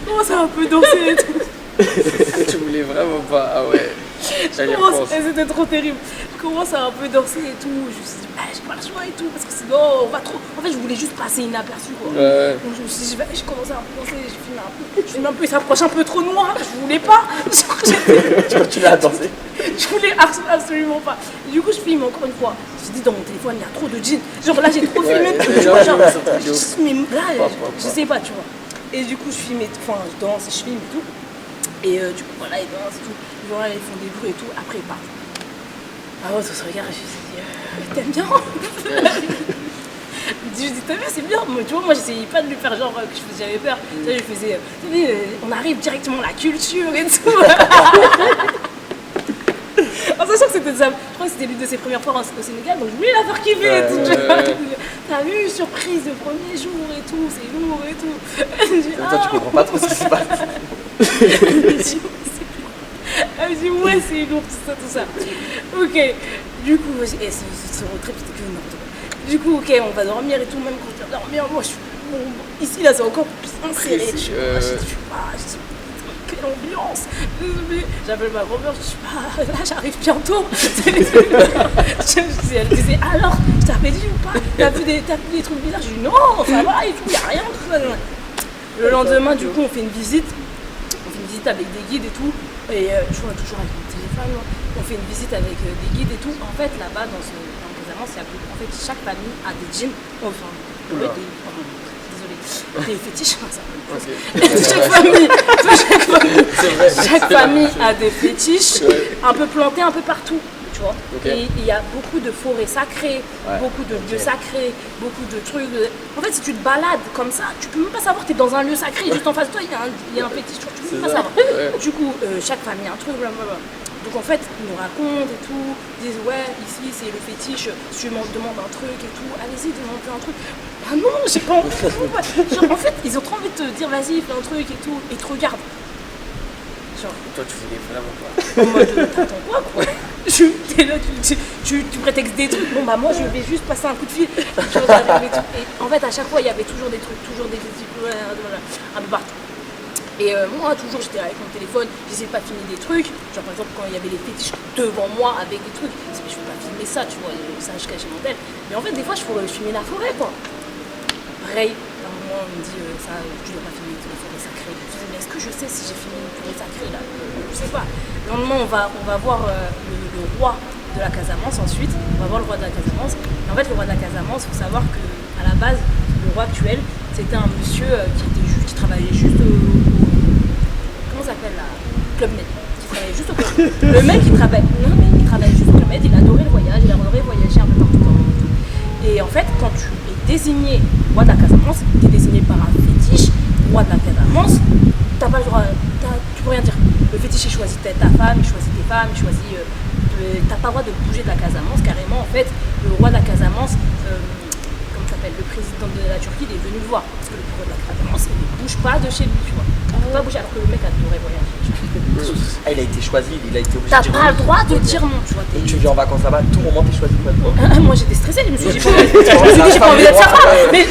comment ça on peut danser et tout. Tu voulais vraiment pas. Ah ouais. J'allais repense. C'était trop terrible. Je commence à un peu danser et tout. Je me suis dit, j'ai pas le choix et tout. Parce que sinon, on va trop. En fait, je voulais juste passer inaperçu, quoi. Ouais. Donc, je me suis dit, je commence à un peu danser. Je filme un peu. Il s'approche un peu trop de moi. Je voulais pas. Tu continues à danser. Je voulais absolument pas. Et du coup, je filme encore une fois. Je me suis dit, dans mon téléphone, il y a trop de jeans. Genre là, j'ai trop filmé. Tu vois, genre, mais là, je sais pas, tu vois. Et du coup, je filme, enfin, je danse et je filme et tout. Et du coup, voilà, ils dansent et tout. Voilà, ils font des bruits et tout. Après, ils partent. Ah ouais, ça se regarde et je me suis dit, t'aimes bien? Je dis, t'as vu, c'est bien. Mais tu vois, moi, j'essayais pas de lui faire genre que j'avais peur. Tu sais, je faisais, on arrive directement à la culture et tout. En sachant que c'était ça, je crois que c'était l'une de ses premières fois au Sénégal, donc je voulais la faire kiffer et tout. T'as vu, surprise le premier jour et tout, c'est lourd et tout. Toi, tu comprends pas trop ce qui se passe. Elle me dit ouais c'est lourd tout ça. Ok, du coup, et ce road trip c'était que n'importe quoi. Du coup ok on va dormir et tout, même quand je vais dormir, moi je suis ici là c'est encore plus inséré. Je suis pas, quelle ambiance. J'appelle ma grand-mère, je suis pas, là j'arrive bientôt. Elle disait alors, je t'avais dit ou pas, t'as vu des trucs bizarres, je dis non ça va et tout, y'a rien. Le lendemain du coup on fait une visite avec des guides et tout, et je suis toujours avec mon téléphone, on on fait une visite avec des guides et tout. En fait, là-bas, dans Casamance, en fait, chaque famille a des djinns, enfin, des fétiches, ça. Chaque famille a des fétiches un peu plantés un peu partout. Tu vois. Et il y a beaucoup de forêts sacrées, beaucoup de lieux sacrés, beaucoup de trucs. En fait, si tu te balades comme ça, tu peux même pas savoir que tu es dans un lieu sacré, juste en face de toi, il y a un fétiche, tu peux même pas savoir. Du coup, chaque famille a un truc, blablabla. Donc en fait, ils nous racontent et tout, ils disent ouais, ici c'est le fétiche, si tu me demandes un truc et tout, allez-y, demande un truc. Ah non, j'ai pas envie. Genre, en fait, ils ont trop envie de te dire vas-y, fais un truc et tout, et te regardent. Genre, Toi, tu voulais vraiment quoi? en mode, t'attends quoi? T'es là, tu prétextes des trucs. Bon bah moi je vais juste passer un coup de fil. Genre, et en fait à chaque fois il y avait toujours des trucs, toujours des petits un peu partout. Et moi toujours j'étais avec mon téléphone, j'essayais de pas filmer des trucs. Genre par exemple quand il y avait les fétiches devant moi avec des trucs, je me peux pas filmer ça, tu vois, ça je cachais mon tel. Mais en fait des fois je pourrais filmer la forêt quoi. Pareil, à un moment on me dit ça, tu dois pas filmer la forêt sacrée. Je dis mais est-ce que je sais si j'ai filmé une forêt sacrée là? Je sais pas. Le lendemain on va voir le roi de la Casamance ensuite, on va voir le roi de la Casamance. Et en fait le roi de la Casamance, il faut savoir que à la base, le roi actuel, c'était un monsieur qui travaillait juste comment ça s'appelle là? Club Med. Qui travaillait juste au Club Med. Le mec il travaillait juste au Club Med, il adorait le voyage, il adorait voyager un peu partout dans le monde. Et en fait, quand tu es désigné roi de la Casamance, tu es désigné par un fétiche, roi de la Casamance, t'as pas le droit, tu peux rien dire. Le fétiche il choisit ta femme, il choisit tes femmes, il choisit. T'as pas le droit de bouger de la Casamance, carrément en fait, le roi de la Casamance, comment ça s'appelle, le président de la Turquie, il est venu le voir. Parce que le roi de la Casamance, il ne bouge pas de chez lui, tu vois. Il ne peut pas bouger alors que le mec adorait voyager. Ah, il a été choisi, il a été obligé T'as de dire pas le oui. droit de dire non, tu vois. Et tu viens en vacances là-bas, tout moment t'es choisi pour être roi. Moi j'étais stressée, je me suis dit, j'ai pas envie d'être sa femme. Mais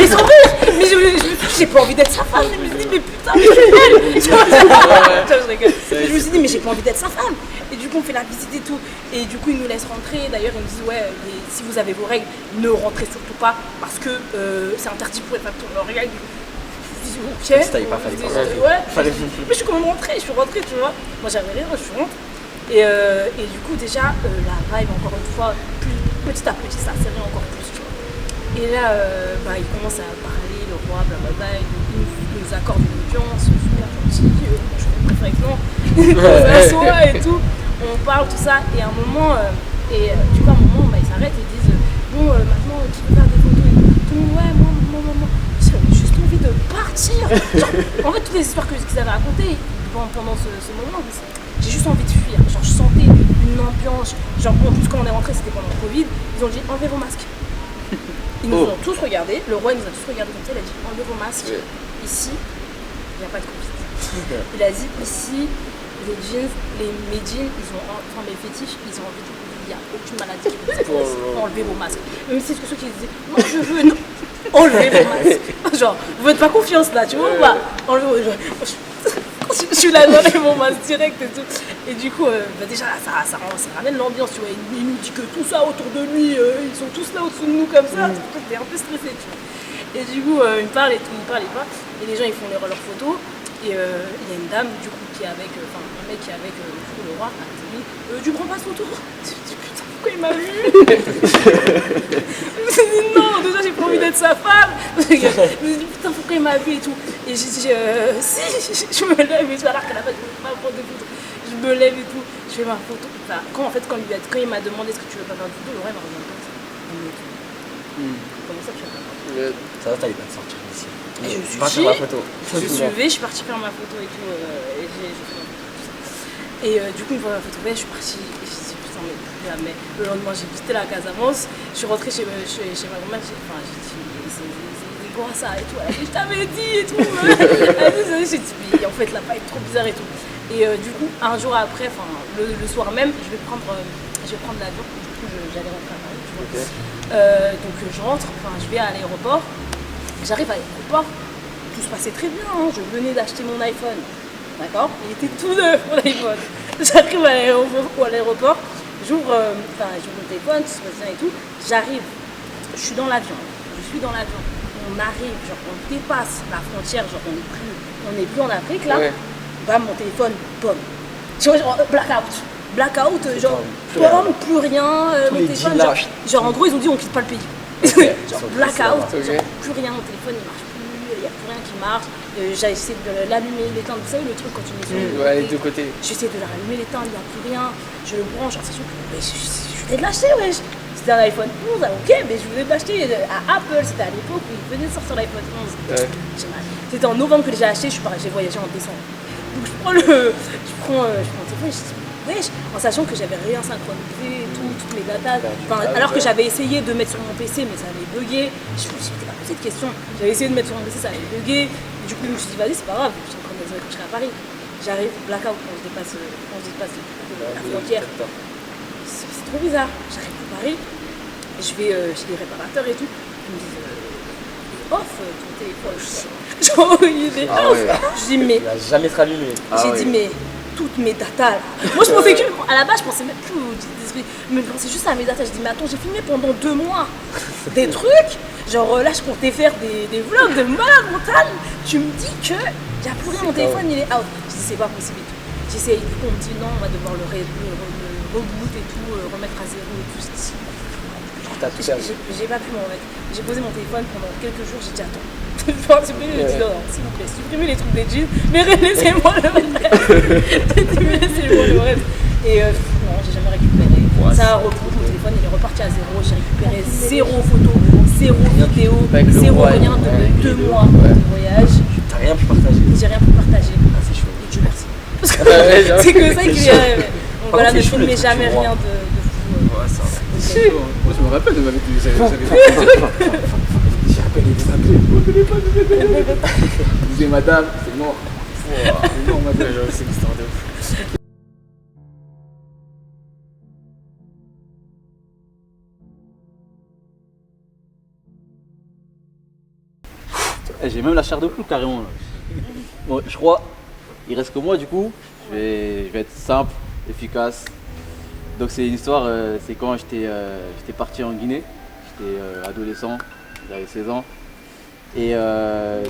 sans plus, mais je me suis dit, j'ai pas envie d'être sa femme. Je me suis dit, mais putain, mais je suis belle. Je rigole. Je me suis dit, mais j'ai pas envie d'être sa femme. Et du coup, on fait la visite et tout. Et du coup, ils nous laissent rentrer. D'ailleurs, ils nous disent, ouais, si vous avez vos règles, ne rentrez surtout pas parce que c'est interdit pour les femmes de leurs règles. Je dis, ok. Fallait pas. Ouais. Mais je suis quand même rentrée, tu vois. Moi, j'avais rien, je suis rentrée. Et du coup, déjà, la vibe, encore une fois, petit à petit, ça serrait encore plus, tu vois. Et là, il commence à parler, le roi, blablabla, il nous accorde une audience, super gentil, je préfère que non. On s'assoit et tout, on parle, tout ça, et à un moment, du coup, ils s'arrêtent et disent, bon, maintenant, tu peux faire des photos et tout. Tout le monde, ouais, moi. J'avais juste envie de partir. Genre, en fait, toutes les histoires qu'ils avaient racontées pendant ce moment, j'ai juste envie de fuir. Genre, je sentais une ambiance. Genre, en plus, quand on est rentré, c'était pendant le Covid. Ils ont dit enlevez vos masques. Ils nous ont tous regardés. Le roi nous a tous regardés comme ça. Il a dit enlevez vos masques. Ici, il n'y a pas de Covid. Il a dit ici, les jeans, mes jeans, mes fétiches, ils ont envie de Covid. Il n'y a aucune maladie qui peut être enlevez vos masques. Même si c'est ceux qui disaient non, je veux, non. Enlevez vos masques. Genre, vous faites pas confiance là, tu vois ou pas? Enlevez vos masques. Je suis là dans les moments direct et tout. Et du coup, déjà ça ramène l'ambiance, tu vois. Il nous dit que tout ça autour de lui, ils sont tous là au-dessus de nous comme ça. T'es un peu stressé, tu vois. Et du coup, il me parle et tout, il me parle et pas. Et les gens, ils font leurs photos. Et il y a une dame, du coup, qui est avec, un mec qui est avec le roi, tu prends pas ce photo? Je me dis, putain, pourquoi il m'a vu? Je me suis dit, non, déjà, j'ai pas envie d'être sa femme. Je me suis dit, putain, pourquoi il m'a vu et tout. Et j'ai dit, si, je me lève et tout, alors qu'elle a pas prendre de photo. Je me lève et tout, je fais ma photo. Enfin, quand il m'a demandé est-ce que tu veux pas faire du photo, le roi m'a regardé comme ça. Comment ça, tu veux pas faire? Ça va, t'allais pas te sortir d'ici. Et je me suis Va faire ma photo. Je suis levée, je suis partie faire ma photo et tout. Et j'ai fait ma photo, tout ça. Et du coup, une fois ma photo faite, je suis partie. Et je me suis dit, putain, mais plus jamais. Le lendemain, j'ai visité la Casamance. Je suis rentrée chez ma grand-mère. J'ai dit, c'est quoi ça et tout. Elle a dit, je t'avais dit et tout. J'ai dit, mais en fait, la paille est trop bizarre et tout. Et du coup, un jour après, le soir même, je vais prendre l'avion. Du coup, j'allais rentrer à Paris. Tu vois. Donc, je rentre, je vais à l'aéroport. J'arrive à l'aéroport, tout se passait très bien, hein. Je venais d'acheter mon iPhone, d'accord? Il était tout neuf mon iPhone. J'arrive à l'aéroport, j'ouvre mon téléphone, tout se passe bien et tout. J'arrive, je suis dans l'avion, on arrive, genre on dépasse la frontière, genre on n'est plus en Afrique là. Ouais. Bam, mon téléphone, boum. Tu vois, genre blackout. blackout, genre, plus rien. plus rien, Tous mon les téléphone, deals là. genre en gros ils ont dit on quitte pas le pays. Genre blackout, Ok. genre, plus rien, mon téléphone il marche plus, il n'y a plus rien qui marche. J'ai essayé de l'allumer, l'éteindre, vous savez le truc quand tu mets sur le Ouais, les côté. deux côtés. J'essaie de la rallumer, l'éteindre, il n'y a plus rien. Je le branche, en sachant que mais je venais de l'acheter, wesh. C'était un iPhone 11, ah, ok, mais je venais de l'acheter à Apple, c'était à l'époque où il venait de sortir l'iPhone 11. Ouais. C'était en novembre que j'ai acheté, j'ai voyagé en décembre. Donc je prends le téléphone, je dis, wesh, en sachant que j'avais rien synchronisé, toutes mes datas. Enfin, alors que j'avais essayé de mettre sur mon PC, mais ça avait bugué. Je me suis pas posé de questions. J'avais essayé de mettre sur mon PC, ça avait bugué. Du coup, je me suis dit, vas-y, c'est pas grave, je synchroniserai quand je serai à Paris. J'arrive, blackout quand on se dépasse la frontière. C'est trop bizarre. J'arrive à Paris, et je vais chez les réparateurs et tout. Ils me disent, off ton téléphone. Genre, il est Ah off. ouais. Je dis, mais Il va jamais se rallumer. j'ai dit, mais toutes mes datas là. Moi, je pensais que, à la base, je pensais même plus au display. Mais je pensais juste à mes datas. Je dis, mais attends, j'ai filmé pendant 2 mois des trucs. Genre, là, je comptais faire des vlogs de malade mental. Tu me dis que j'ai plus rien, mon téléphone, il est out. Je dis, c'est pas possible et tout. J'essaye, du coup, on me dit, non, on va devoir le reboot et tout, remettre à zéro et tout. T'as tout perdu. J'ai pas pu m'en remettre. J'ai posé mon téléphone pendant quelques jours, j'ai dit attends. Genre, supprimez les jeans, non, s'il vous plaît, supprimez les trucs des jeans, mais laissez-moi le reste. Laissez-moi le reste. Et non, j'ai jamais récupéré. Ça a repris, mon téléphone il est reparti à zéro, j'ai récupéré zéro photo, zéro vidéo, Avec le zéro voyage, rien de ouais, 2 vidéo. mois de voyage. T'as rien pu partager. J'ai rien pu partager. Ah, c'est chaud. Et Dieu merci. Parce que Ouais, j'avoue. c'est que ça qui est rêvé. Donc voilà, contre, ne c'est chaud, le filmez truc, jamais tu vois. rien de fou. Ouais, ça. Moi, je me rappelle de ma vie. J'avais J'ai appelé des appels. Je disais, madame, c'est mort. C'est mort, madame. C'est une histoire de ouf. J'ai même la chair de poule carrément là. Bon, je crois, il reste que moi du coup. Je vais être simple, efficace. Donc c'est une histoire, c'est quand j'étais parti en Guinée. J'étais adolescent, j'avais 16 ans. Et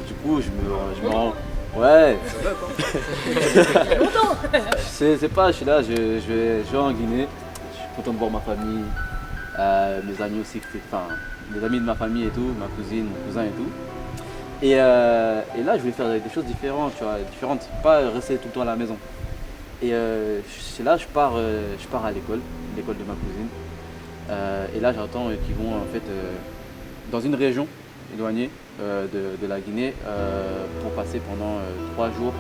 du coup je me rends. Ouais. C'est pas, je suis là, je vais en Guinée. Je suis content de voir ma famille, mes amis aussi, enfin les amis de ma famille et tout, ma cousine, mon cousin et tout. Et là, je voulais faire des choses différentes, tu vois, pas rester tout le temps à la maison. Et c'est là, je pars à l'école de ma cousine. Et là, j'entends qu'ils vont en fait dans une région éloignée de la Guinée pour passer pendant 3 jours,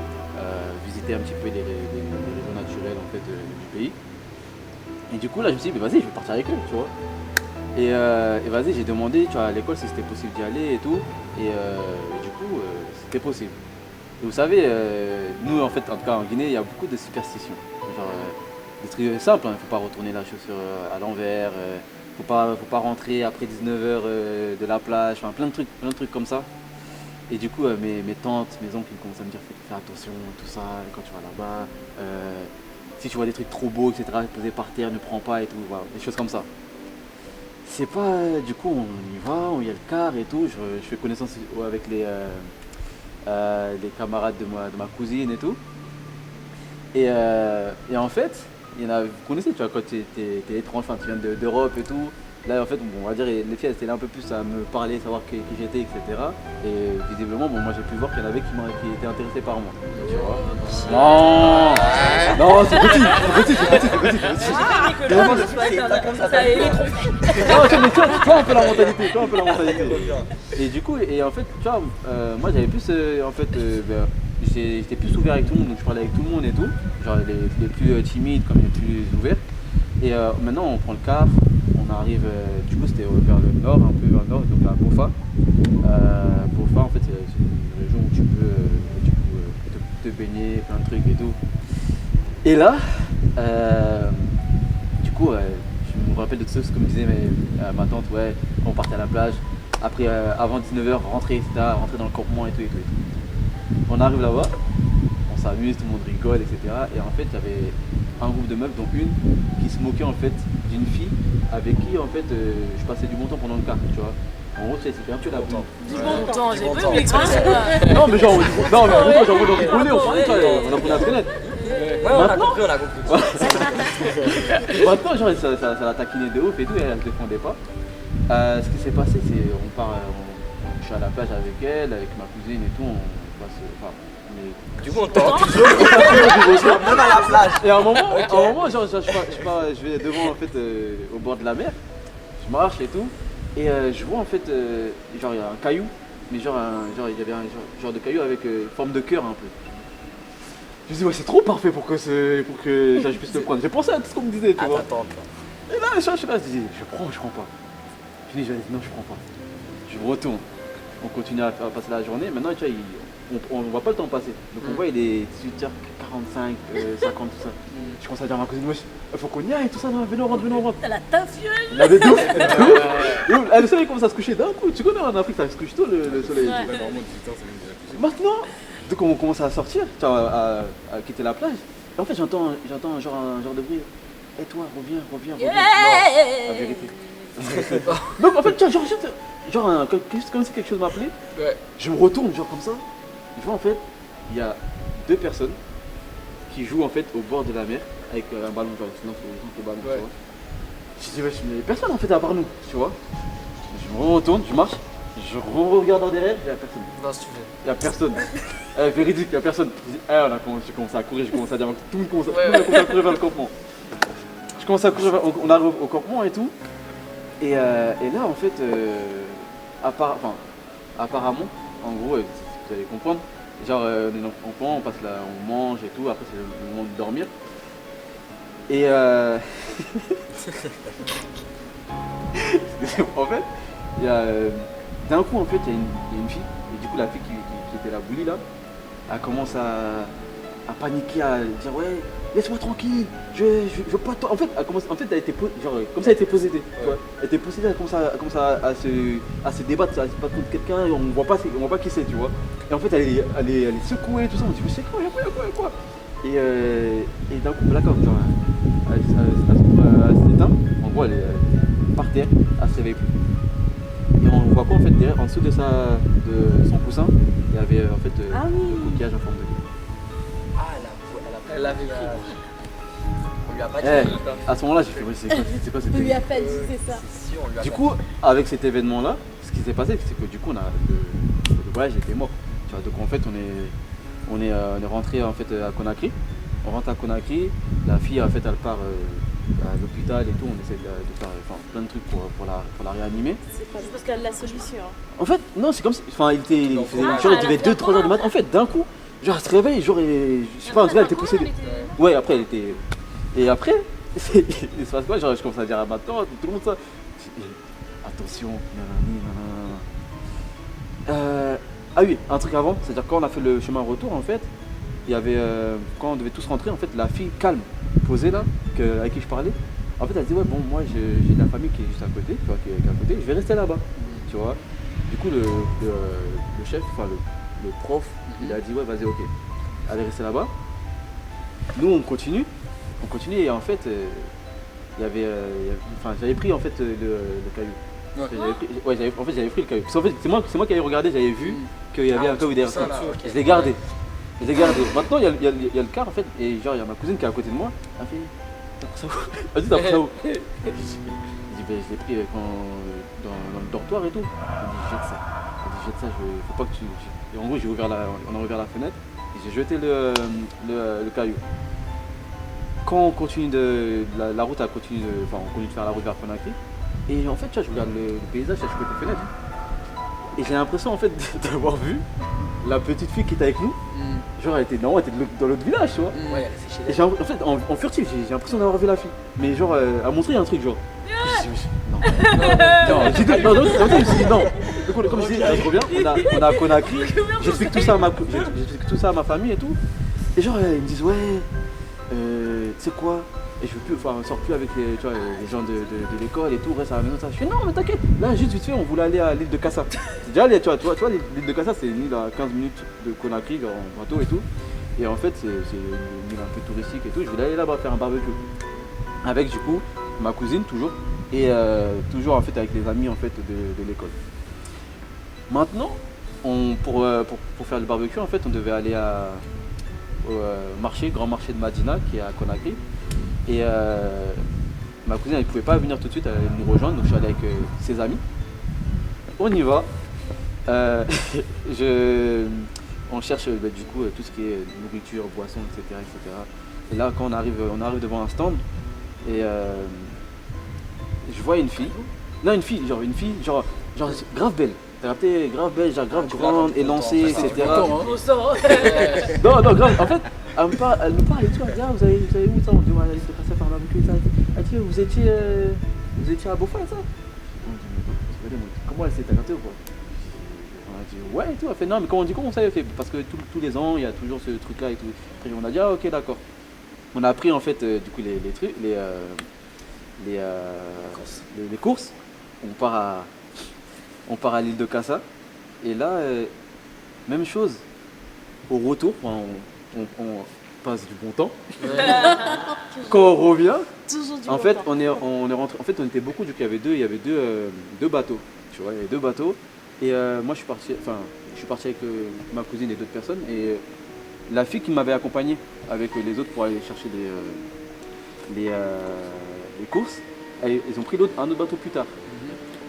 visiter un petit peu les régions naturelles en fait du pays. Et du coup, là, je me suis dit, vas-y, je vais partir avec eux, tu vois. Et vas-y, j'ai demandé tu vois, à l'école si c'était possible d'y aller et tout. Et du coup, c'était possible. Et vous savez, nous en fait, en tout cas en Guinée, il y a beaucoup de superstitions. Genre, des trucs simples, il ne faut pas retourner la chaussure à l'envers, faut pas rentrer après 19h de la plage, enfin plein de trucs comme ça. Et du coup, mes tantes, mes oncles, ils commencent à me dire fais attention, tout ça, quand tu vas là-bas. Si tu vois des trucs trop beaux, etc., posés par terre, ne prends pas et tout, voilà, des choses comme ça. C'est pas, du coup on y va, il y a le car et tout, je fais connaissance avec les camarades de ma cousine et tout. Et en fait, il y en a, vous connaissez, tu vois, quand t'es étrange, enfin, tu viens d'Europe et tout. Là en fait, bon, on va dire, les filles elles étaient là un peu plus à me parler, savoir qui j'étais, etc. Et visiblement, bon, moi j'ai pu voir qu'il y en avait qui étaient intéressés par moi. Tu vois. Non, c'est petit. Ah, Nicolas, ça il est trop Non, mais tu vois un peu la mentalité, Et du coup, en fait, tu vois, moi j'avais plus, j'étais plus ouvert avec tout le monde, donc je parlais avec tout le monde et tout, genre les plus timides comme les plus ouverts. Et maintenant on prend le car, on arrive, du coup c'était vers le nord, un peu vers le nord, donc à Bofa. Bofa en fait c'est une région où tu peux te baigner, plein de trucs et tout. Et là, du coup, je me rappelle de tout ça, ce que me disait ma tante, ouais, quand on partait à la plage, après avant 19h, rentrer, etc., rentrer dans le campement et tout. On arrive là-bas, on s'amuse, tout le monde rigole, etc. Et en fait, il y avait un groupe de meufs, dont une qui se moquait en fait d'une fille avec qui en fait je passais du bon temps pendant le car, tu vois. En gros, tu sais, c'était un peu la boue. Du bon temps, j'ai bon pas temps. eu l'expression là. Non, mais genre, non, mais en gros, genre, on rigolait, on parlait, tu vois, on apprenait à se connaître. Ouais, on a compris, on a compris. Maintenant, genre, ça l'a taquiné de ouf et tout, et elle ne défendait pas. Ce qui s'est passé, c'est je suis à la plage avec elle, avec ma cousine et tout, on passe. Enfin, Du bon temps, toujours. même à la plage. Et à un moment, genre, je vais devant, en fait, au bord de la mer, je marche et tout, et je vois en fait, genre, il y a un caillou, mais genre, il y avait un genre de caillou avec forme de cœur un peu. Je me dis, ouais, c'est trop parfait pour que je puisse le prendre. J'ai pensé à tout ce qu'on me disait, tu vois. Attends. Et là, je suis là, je dis, je prends ou je prends pas. Je dis, non, je prends pas. Je retourne. On continue à passer la journée. Maintenant, tu vois, on voit pas le temps passer. Donc on voit, il est 18h45, 50, tout ça. Je commence à dire à ma cousine, wesh, il faut qu'on y aille, tout ça, venez, on rentre. T'as la tafiole. Elle avait de ouf. Le soleil commence à se coucher d'un coup. Tu connais, en Afrique, ça se couche tôt le soleil. Ouais. Là, normalement, 18h, c'est même déjà couché. Maintenant, donc on commence à sortir, tu vois, à quitter la plage. Et en fait, j'entends un genre de bruit. Et toi, reviens. Non, la vérité. Donc en fait, tu vois, genre comme si quelque chose m'appelait. Ouais. Je me retourne, genre comme ça. Je vois en fait, il y a deux personnes qui jouent en fait au bord de la mer avec un ballon, genre sinon le ballon, Ouais. tu vois. Je dis, wesh, mais personne en fait à part nous, tu vois. Je me retourne, je marche, je regarde en derrière, il n'y a personne. Non, si tu veux. Il n'y a personne. Véridique, il n'y a personne. Je dis, j'ai commencé à courir, j'ai commencé à dire, tout le monde commence Ouais. à courir vers le campement. Je commence à courir, on arrive au campement et tout. Et là, en fait, apparemment, en gros, vous allez comprendre, genre, on est dans le campement, on passe là, on mange et tout, après c'est le moment de dormir. Et en fait, il y a d'un coup, en fait, il y a une fille, et du coup, la fille qui était la bully là, elle commence à paniquer, à dire ouais, laisse-moi tranquille, je veux pas toi. En fait, elle a été genre comme ça, elle était possédée. Tu vois. Elle était possédée, elle commence à se débattre, à se battre contre quelqu'un, et on voit pas qui c'est, tu vois. Et en fait, elle est secouée, tout ça. On dit mais c'est quoi, y'a quoi. Et d'un coup, d'accord, genre, elle s'éteint. En gros, elle est par terre, elle se réveille plus. Et on voit quoi en fait derrière, en dessous de son coussin, il y avait en fait le coquillage en forme de. Elle l'avait pris. On lui a pas Eh, dit. à ce moment-là, j'ai fait, c'est quoi cette On lui a délire. pas dit, c'est ça. Si, on lui a Du pas coup, avec cet événement-là, ce qui s'est passé, c'est que du coup, le voyage était mort. Tu vois, donc en fait, on est rentré en fait à Conakry. On rentre à Conakry. La fille, en fait, elle part à l'hôpital et tout. On essaie de faire plein de trucs pour la réanimer. C'est pas parce qu'elle a la solution. En fait, non, c'est comme si. Enfin, il devait 2-3 heures du matin. En fait, d'un coup, genre, elle se réveille, genre, je sais pas, en tout cas, elle était possédée. Ouais, après, elle était. Et après, il se passe quoi? Genre, je commence à dire à ma tante, tout le monde ça. Attention, nanani. Ah oui, un truc avant, c'est-à-dire quand on a fait le chemin retour, en fait, il y avait. Quand on devait tous rentrer, en fait, la fille calme, posée là, avec qui je parlais, en fait, elle dit ouais, bon, moi j'ai de la famille qui est juste à côté, tu vois, qui est à côté, je vais rester là-bas, tu vois. Du coup, le chef, enfin, le prof, il a dit ouais, vas-y, ok, allez rester là-bas. Nous, on continue et en fait, j'avais pris en fait le caillou. Ouais. J'avais pris le caillou. Parce qu'en fait, c'est moi qui avais regardé, j'avais vu qu'il y avait un caillou derrière. ça, là, ok. Je l'ai gardé. Maintenant, il y a le car en fait, et genre, il y a ma cousine qui est à côté de moi. Elle fait, t'as pris ça où? Vas-y, t'as pris ça où? Je dis, ben, je l'ai pris dans le dortoir et tout. Elle me dit, jette ça. Elle dit, jette ça, faut pas que tu. Et en gros, on a ouvert la fenêtre et j'ai jeté le caillou. Quand on continue la route, on continue de faire la route vers Conakry. Et en fait, tu vois, je regarde le paysage à ce côté fenêtre. Et j'ai l'impression en fait d'avoir vu la petite fille qui était avec nous. Genre, elle était dans l'autre village, tu vois. Ouais, elle est restée chez Et en fait, en furtif, j'ai l'impression d'avoir vu la fille. Mais genre, elle montrait un truc, genre. Je me suis dit, non. Non, je me suis dit non. Du coup, comme je dis, elle revient, on a Conakry. J'explique tout ça à ma famille et tout. Et genre, ils me disent, ouais, tu sais quoi? Et je veux plus, on sort plus avec les gens de l'école et tout, reste à la maison, ça. Je fais non, mais t'inquiète, là juste vite fait, on voulait aller à l'île de Kassa. C'est déjà, tu vois, l'île de Kassa, c'est une île à 15 minutes de Conakry, genre en bateau et tout. Et en fait, c'est une île un peu touristique et tout. Je voulais aller là-bas faire un barbecue. Avec du coup, ma cousine toujours, et toujours en fait avec les amis en fait de l'école. Maintenant, pour faire le barbecue, en fait, on devait aller au marché, grand marché de Madina, qui est à Conakry. Et ma cousine, elle ne pouvait pas venir tout de suite, elle allait nous rejoindre, donc je suis allé avec ses amis. On y va. On cherche du coup tout ce qui est nourriture, boisson, etc., etc. Et là, quand on arrive devant un stand, et je vois une fille. Non, une fille, genre grave belle. T'as capté, grave belle, genre grave grande, élancée, etc. Au sort. Non, grave. En fait, elle me parle et tout. Elle dit, ah, vous avez où ça? On dit, ouais, elle est passée par la boucle et ça. Elle dit, vous étiez à Beaufort, ça? On dit, mais comment elle s'est capté ou quoi? On a dit, ouais et tout. Elle fait, non, mais comment ça elle fait? Parce que tous les ans, il y a toujours ce truc-là et tout. Et on a dit, ah, ok, d'accord. On a pris en fait, du coup, les trucs, les courses. On part à l'île de Cassa. Et là, même chose. Au retour, on passe du bon temps. Quand on revient, en fait, on est rentré. En fait, on était beaucoup. Du coup, il y avait deux bateaux. Tu vois, il y avait deux bateaux. Et moi, je suis parti avec ma cousine et d'autres personnes. Et la fille qui m'avait accompagné avec les autres pour aller chercher les courses, ils ont pris un autre bateau plus tard.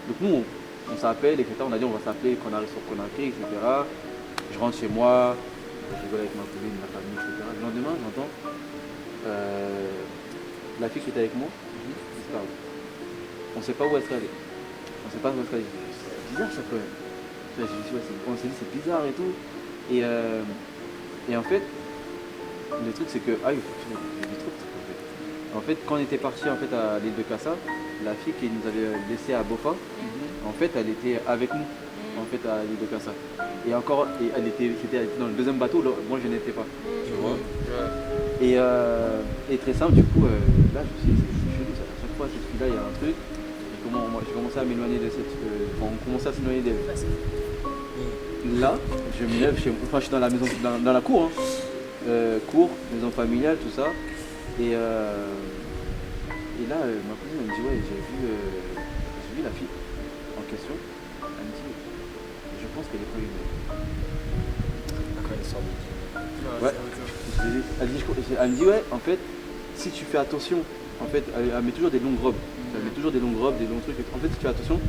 Donc nous, on s'appelle, etc. On a dit on va s'appeler quand on arrive sur Conakry, etc. Je rentre chez moi, je rigole avec ma cousine, ma famille, etc. Le lendemain, j'entends la fille qui était avec moi disparue. On ne sait pas où elle serait allée. On ne sait pas où elle serait allée. C'est bizarre ça quand même. On s'est dit c'est bizarre et tout. Et en fait, le truc c'est que. Ah oui, j'ai dit trop de trucs en fait. En fait, quand on était parti en fait, à l'île de Cassa, la fille qui nous avait laissé à Beaufort, en fait, elle était avec nous en fait, à l'île de Cassa. Et encore, elle était dans le deuxième bateau, là, moi je n'étais pas. Tu vois. Et très simple, du coup, là je me suis dit, c'est chelou ça. À chaque fois, cette fille-là, il y a un truc. J'ai commencé à m'éloigner de cette. On commençait à s'éloigner d'elle. Là, je me lève chez moi. Enfin, je suis dans la maison, dans la cour. Cour, maison familiale, tout ça. Et là, ma cousine elle me dit, ouais, j'ai vu la fille en question. Elle me dit, je pense qu'elle est pas humaine. Ouais. Elle me dit, ouais, en fait, si tu fais attention, en fait, elle met toujours des longues robes. Elle met toujours des longues robes, des longs trucs. En fait, si tu fais attention,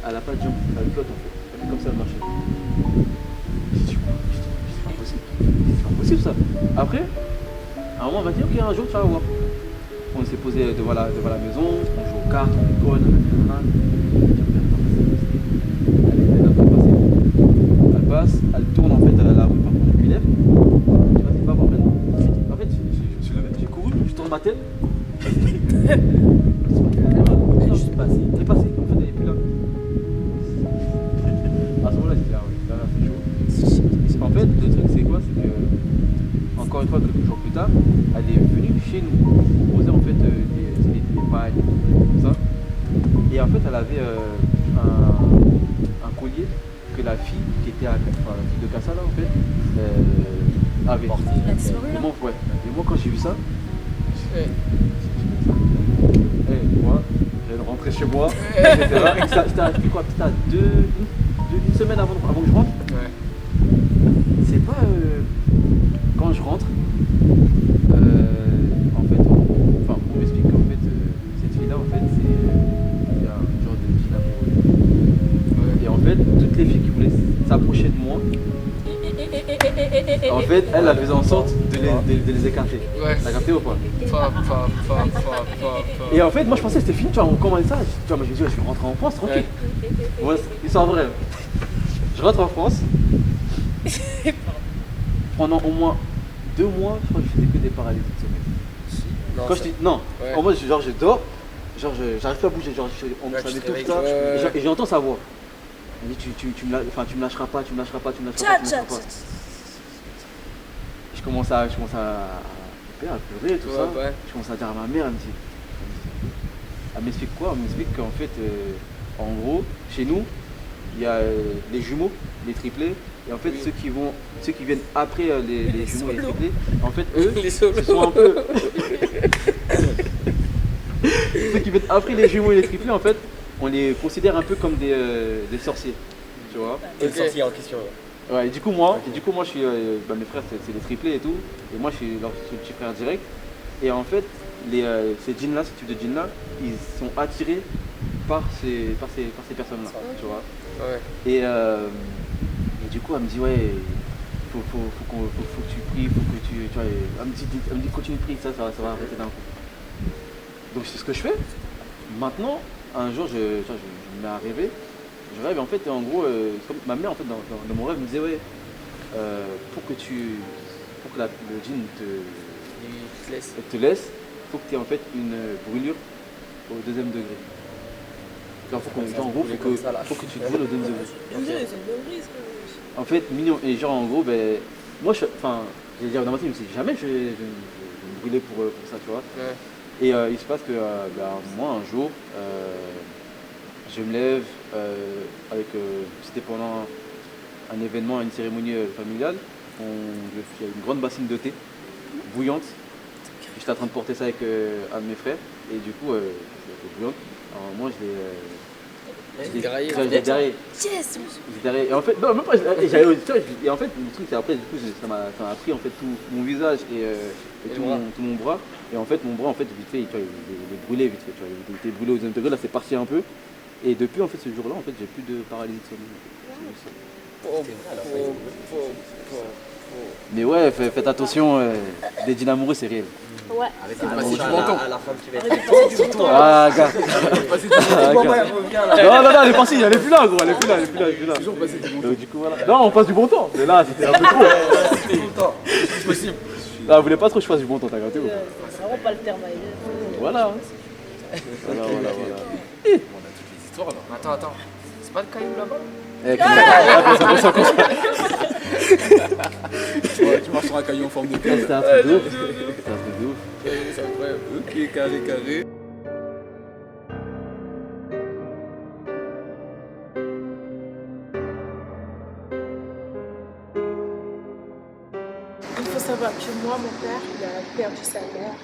elle n'a pas de jambes, elle flotte en fait. Elle fait comme ça, elle marche. Je dis, c'est pas possible. C'est pas possible ça. Après, à un moment, on va dire, ok, un jour, tu vas voir. On s'est posé devant la maison, on joue aux cartes, on rigole, elle passe, elle tourne en fait à la rue, par contre, je lui lève. Je dis, vas-y, va voir maintenant. En fait, je me suis levé, j'ai couru, je tourne ma tête. Elle est juste passée. Elle est passée, en fait, elle est plus là. À ce moment-là, j'ai dit, ah ouais, là, c'est chaud. En fait, le truc, c'est quoi? C'est que, encore une fois, quelques jours plus tard, elle est venue chez nous proposer en fait des pailles, comme ça. Et en fait, elle avait un collier que la fille qui était la fille de Cassa là, en fait, avait. Elle a disparu là. Et moi, quand j'ai vu ça, moi, j'allais rentrer chez moi, etc. Et c'était à quoi? C'était à une semaine avant que je rentre. C'est pas quand je rentre, en fait, on m'explique qu'en fait, cette fille-là, en fait, c'est un genre de fille amoureuse. Et en fait, toutes les filles qui voulaient s'approcher de moi, en fait, elle faisait en sorte de les écarter. T'as capté ou pas? Et en fait, moi je pensais que c'était fini, tu vois, on commence ça. Tu vois, moi je me dis, ouais, je vais rentrer en France, tranquille. Ouais, histoire vraie. Je rentre en France. Pendant au moins 2 mois, je crois que je faisais que des paralysies de sommeil. Quand je dis non, en mode genre je dors, genre j'arrive pas à bouger, genre on m'étouffe ça, et j'entends sa voix. Elle dit tu me lâcheras pas. Je commence à pleurer, tout ça. Je commence à dire à ma mère, elle m'explique quoi? Elle m'explique qu'en fait, en gros, chez nous, il y a les jumeaux, les triplés, et en fait ceux qui viennent après les jumeaux et les triplés, en fait eux, ce sont un peu... ceux qui viennent après les jumeaux et les triplés, en fait, on les considère un peu comme des sorciers. tu vois. C'est le sorcier en question. Ouais, et du coup, moi, je suis, mes frères, c'est des triplés et tout. Et moi, je suis leur petit frère direct. Et en fait, ces djinns-là, ce type de djinns-là, ils sont attirés par ces personnes-là, tu vois. Ouais. Et du coup, elle me dit, ouais, faut que tu pries, faut que tu vois, elle me dit, continue de prier, ça va arrêter d'un coup. Donc, c'est ce que je fais. Maintenant, un jour, je me mets à rêver. Je rêve, et en fait, en gros, comme ma mère, en fait, dans mon rêve, me disait, ouais, pour que le djinn te laisse, il faut que tu aies en fait une brûlure au 2e degré. Genre, en gros, faut que tu te brûles au 2e degré. C'est une bonne risque. En fait, mignon. Et genre, en gros, ben, moi, j'allais dire, dans ma tête, je me suis dit, jamais je vais me brûler pour ça, tu vois. Ouais. Et il se passe que, moi, un jour, je me lève c'était pendant un événement, une cérémonie familiale. Il y a une grande bassine de thé, bouillante. J'étais en train de porter ça avec un de mes frères. Et du coup, c'était bouillante. Alors moi, je l'ai Déraillé. derrière. Yes. Et en fait, non, même pas. Et en fait, le truc, c'est après, du coup, ça m'a pris en fait tout mon visage et tout mon bras. Et en fait, mon bras, en fait, vite fait, il est brûlé, vite fait. Tu vois, il était brûlé au 2e degré, là, c'est parti un peu. Et depuis, en fait, ce jour-là, en fait, j'ai plus de paralysie de sommeil. Mais ouais, faites attention, des djinns amoureux, c'est réel. Ouais. Avec C'est un passé mot du à bon temps. la femme qui va Arrêtez être. de passer du bon temps. Ah, gars. Passé du Bon, ouais, reviens là. Non, elle est partie, elle est plus là, gros, elle est plus là. toujours passé du bon temps. Donc, du coup, voilà. Non, on passe du bon temps. Mais là, c'était un peu trop. C'était longtemps. C'est possible. Ah, vous voulez pas trop que je fasse du bon temps, t'as gâté ou pas? C'est vraiment pas le terme. Voilà. Voilà. On a toutes les histoires là. Attends. C'est pas de Caillou là-bas? Ouais, tu marches sur un caillou en forme de cœur. C'était un truc de ouf. C'était un truc de ouf. C'est incroyable. Ok, carré. Il faut savoir que moi, mon père, il a perdu sa mère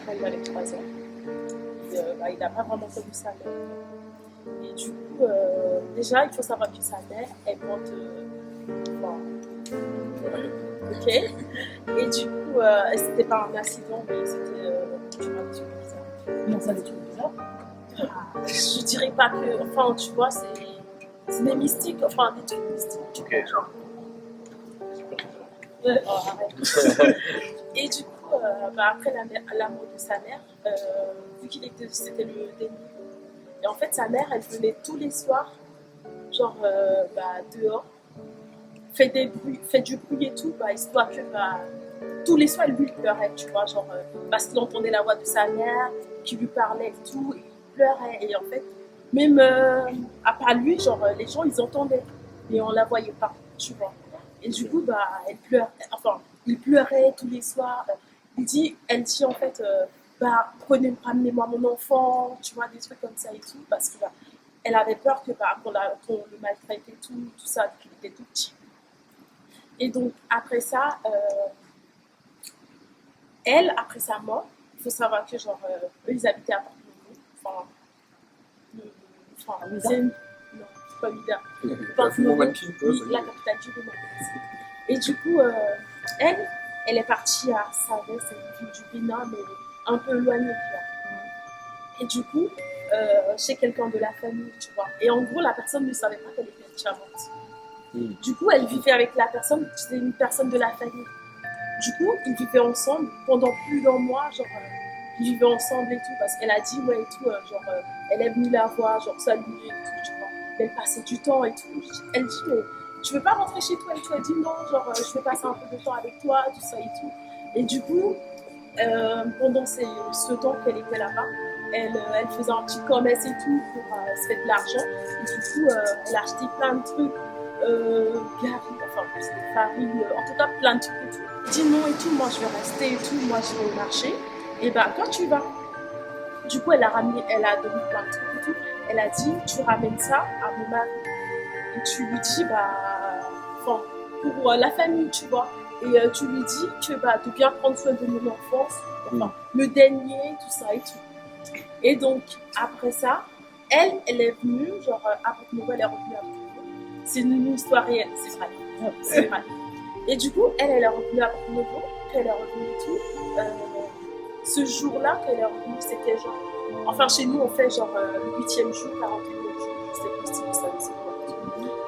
quand il avait 3 ans. Et, il n'a pas vraiment connu sa mère. Et du coup, déjà, il faut savoir que sa mère, elle porte. Ok. Et du coup, c'était pas un accident, mais c'était. Tu vois, des trucs bizarres. Non, ça, des trucs bizarres. Je dirais pas que. Enfin, tu vois, c'est des mystiques, enfin, des trucs mystiques. Ok. Genre. Arrête. Et du coup, après la mort de sa mère, vu c'était le déni. Et en fait, sa mère, elle venait tous les soirs, genre dehors, fait du bruit et tout, histoire que tous les soirs, lui, il pleurait, tu vois, genre, parce qu'il entendait la voix de sa mère, qui lui parlait et tout, et il pleurait. Et en fait, même à part lui, genre, les gens, ils entendaient, mais on la voyait pas, tu vois. Et du coup, il pleurait tous les soirs. Elle dit en fait, ramenez-moi mon enfant, tu vois, des trucs comme ça et tout, parce que elle avait peur que qu'on le maltraitait, tout ça, depuis qu'il était tout petit. Et donc, après ça, après sa mort, il faut savoir que, genre, eux, ils habitaient à Porto-Novo. Non, c'est pas Mida. Porto-Novo, la capitale du Bénin. Et du coup, elle est partie à Savès, c'est une ville du Bénin, mais un peu éloignée, tu vois. Et du coup, chez quelqu'un de la famille, tu vois. Et en gros, la personne ne savait pas qu'elle était chamante. Du coup, elle vivait avec la personne, c'était une personne de la famille. Du coup, ils vivaient ensemble pendant plus d'un mois, genre, ils vivaient ensemble et tout, parce qu'elle a dit, ouais, et tout, elle est venue la voir, genre, saluer et tout, tu vois. Elle passait du temps et tout. Elle dit, mais tu veux pas rentrer chez toi et tout? Elle dit, non, genre, je vais passer un peu de temps avec toi, tout ça et tout. Et du coup, pendant ce temps qu'elle était là-bas, elle faisait un petit commerce et tout pour se faire de l'argent. Et du coup, elle a acheté plein de trucs, farine, en tout cas plein de trucs et tout. Elle dit non et tout, moi je vais rester et tout, moi je vais au marché. Et toi tu vas. Du coup, elle a donné plein de trucs et tout. Elle a dit, tu ramènes ça à mon mari. Et tu lui dis, pour la famille, tu vois. Et tu lui dis que de bien prendre soin de mon enfance, le dernier, tout ça et tout. Et donc, après ça, elle est venue, genre, après Noël, elle est revenue à Porto. C'est une histoire réelle, c'est vrai. C'est vrai. Et du coup, elle est revenue à Porto-Novo. Quand elle est revenue et tout, ce jour-là, quand elle est revenue, c'était genre. Enfin, chez nous, on fait genre le 8e jour, 41e jour. Je sais plus si vous savez c'est quoi.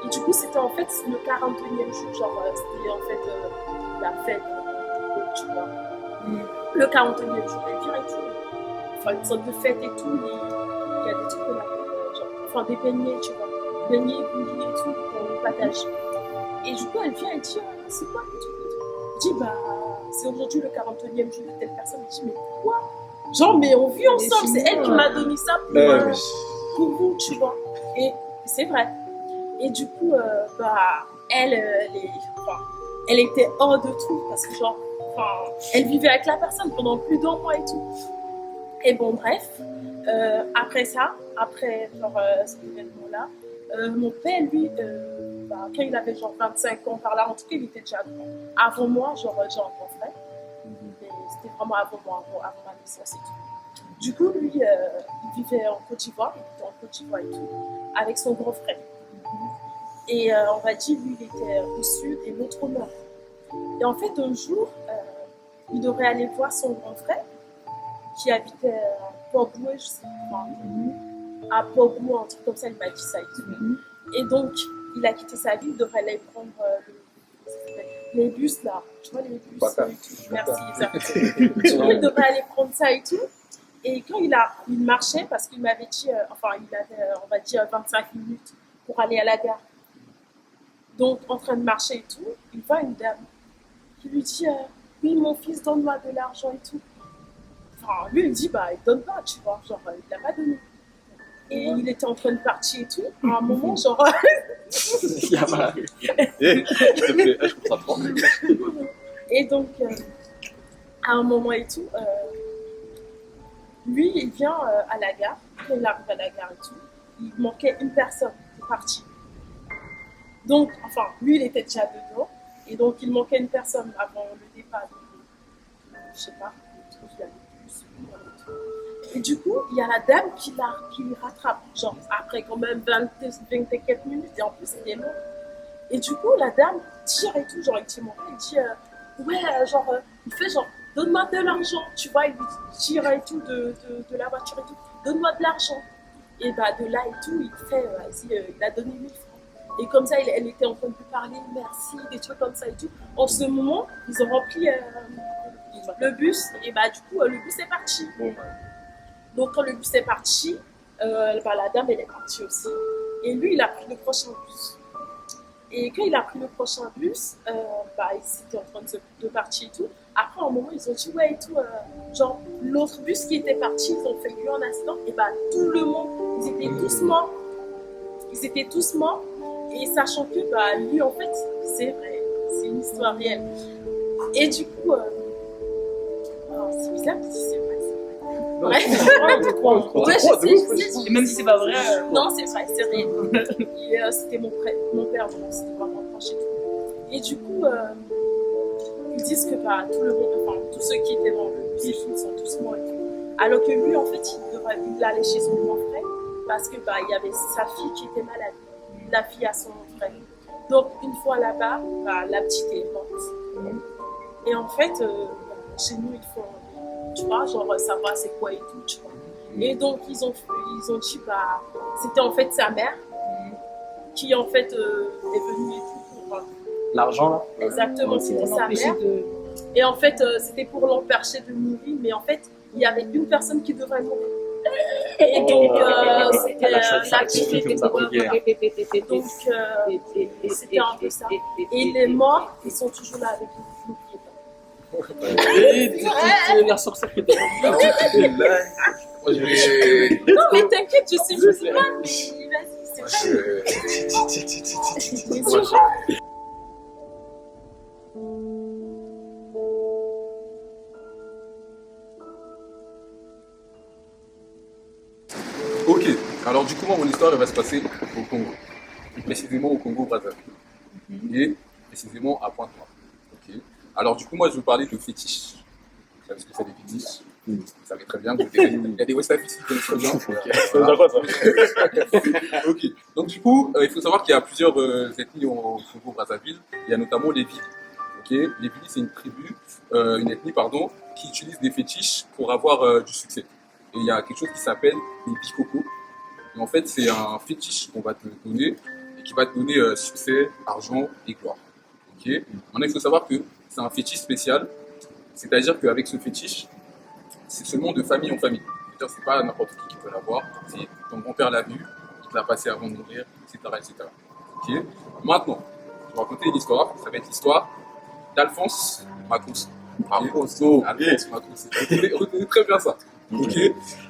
Et du coup, c'était en fait le 41e jour, genre, c'était en fait la fête, tu vois. Le 41e jour, elle vient et tout. Enfin, une sorte de fête et tout. Il y a des trucs qu'on appelle, genre, enfin, des beignets, tu vois. Beignets, bouillis et tout, qu'on partage. Et du coup, elle vient et dit, c'est quoi le truc et tout. Je dis, c'est aujourd'hui le 41e jour de telle personne. Elle dit, mais quoi? Genre, mais on vit ensemble, c'est elle qui m'a donné ça pour vous, tu vois. Et c'est vrai. Et du coup, elle était hors de tout parce que, genre, elle vivait avec la personne pendant plus d'un mois et tout. Et bon, bref, après ça, après genre, cet événement-là, mon père, lui, quand il avait genre 25 ans par là, en tout cas, il était déjà grand. Avant moi, genre, j'ai un grand frère. Mais c'était vraiment avant moi, avant ma naissance et tout. Du coup, lui, il vivait en Côte d'Ivoire, il était en Côte d'Ivoire et tout, avec son grand frère. Et on va dire, lui, il était au sud et l'autre au nord. Et en fait, un jour, il devrait aller voir son grand frère, qui habitait à Port-Boué, je sais pas, à Port-Boué, un truc comme ça, il m'a dit ça et tout. Et donc, il a quitté sa ville, il devrait aller prendre les bus là, tu vois, les bus et tout. Merci, exactement. Il devrait aller prendre ça et tout. Et quand il marchait, parce qu'il m'avait dit, il avait, on va dire, 25 minutes pour aller à la gare. Donc, en train de marcher et tout, il voit une dame qui lui dit, oui, mon fils, donne-moi de l'argent et tout. Enfin, lui, il dit, il donne pas, tu vois, genre, il l'a pas donné. Et il était en train de partir et tout. À un moment, genre. Et donc, à un moment et tout, lui, il vient à la gare. Quand il arrive à la gare et tout, il manquait une personne pour partir. Donc, enfin, lui, il était déjà dedans. Et donc, il manquait une personne avant le départ. Je sais pas, je trouve qu'il y a le bus. Et du coup, il y a la dame qui lui rattrape, genre après quand même 20 et quelques minutes, et en plus elle est morte. Et du coup, la dame tire et tout, genre il tire mon père, il dit il fait genre, donne-moi de l'argent, tu vois, il lui tire et tout de la voiture et tout, donne-moi de l'argent. Et de là et tout, il fait, il a donné 1000 francs. Et comme ça, elle était en train de lui parler, merci, des trucs comme ça et tout. En ce moment, ils ont rempli le bus, et du coup, le bus est parti. Donc quand le bus est parti, la dame elle est partie aussi. Et lui il a pris le prochain bus. Et quand il a pris le prochain bus, ils étaient en train de partir et tout. Après un moment ils ont dit ouais et tout, genre l'autre bus qui était parti, ils ont fait lui un accident. Et tout le monde, ils étaient tous morts. Ils étaient tous morts. Et sachant que lui en fait, c'est vrai, c'est une histoire réelle. Et du coup, c'est bizarre parce que c'est vrai. Ouais, je sais. Et même si c'est pas vrai. Non, c'est vrai, c'est réel. C'était mon père, donc c'était vraiment proche et tout. Et du coup, ils disent que tout le monde, enfin, tous ceux qui étaient dans le bus, ils sont tous morts et tout. Alors que lui, en fait, il allait chez son grand frère parce que il y avait sa fille qui était malade. La fille à son frère. Donc, une fois là-bas, la petite est morte. Et en fait, chez nous, ils font. Tu vois, genre savoir c'est quoi et tout, tu vois. Et donc ils ont dit c'était en fait sa mère qui en fait est venue et tout pour l'argent là. Exactement, c'était sa mère. Et en fait c'était pour l'empêcher de mourir, mais en fait il y avait une personne qui devrait mourir. Et donc c'était la qui était pour donc c'était un peu ça. Et les morts, ils sont toujours là avec nous. Tu veux sortir que t'es Non mais t'inquiète, je suis musulmane, mais vas-y, c'est vrai. Ok, alors du coup, mon histoire elle va se passer au Congo. Précisément au Congo-Brazzaville. Et précisément à Pointe-Noire. Ok. Alors du coup, moi je vais vous parler de fétiches. Vous savez ce que c'est des fétiches? Vous savez très bien, il y a des West Africains qui connaissent très bien. Ça veut dire quoi, ça? Ok. Donc du coup, il faut savoir qu'il y a plusieurs ethnies au Congo-Brazzaville. Il y a notamment les Vili. Ok. Les Vili, c'est une tribu, une ethnie, pardon, qui utilise des fétiches pour avoir du succès. Et il y a quelque chose qui s'appelle les bikoko. Et en fait, c'est un fétiche qu'on va te donner et qui va te donner succès, argent et gloire. Ok. Maintenant, il faut savoir que c'est un fétiche spécial. C'est-à-dire qu'avec ce fétiche, c'est seulement de famille en famille. C'est-à-dire c'est pas n'importe qui peut l'avoir. C'est ton grand-père l'a vu, il te l'a passé avant de mourir, etc. Ok. Maintenant, je vais raconter une histoire. Ça va être l'histoire d'Alphonse Makosso. Alphonse Makosso. Retenez très bien ça. Ok.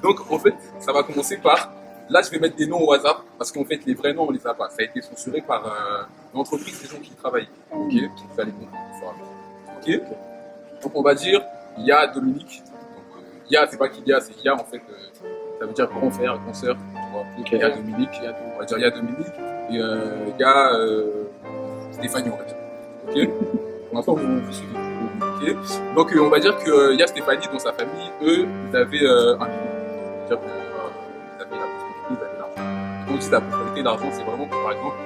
Donc en fait, ça va commencer par. Là, je vais mettre des noms au hasard parce qu'en fait, les vrais noms, on les a pas. Ça a été censuré par l'entreprise des gens qui y travaillent. Ok. Qui nous a les comprendre. Ok. Donc on va dire, il y a Dominique. Ya, c'est pas qu'il y a, c'est Ya en fait. Ça veut dire grand frère, grand sœur. Il y a Dominique, on va dire il y a Dominique. Et il y a Stéphanie, on va dire. Ok. Pour l'instant, vous suivez. Ok. Donc on va dire qu'il y a Stéphanie dans sa famille. Eux, ils avaient un million. C'est-à-dire qu'ils avaient la prospérité, ils avaient l'argent. Quand on dit la prospérité, l'argent, c'est vraiment que par exemple,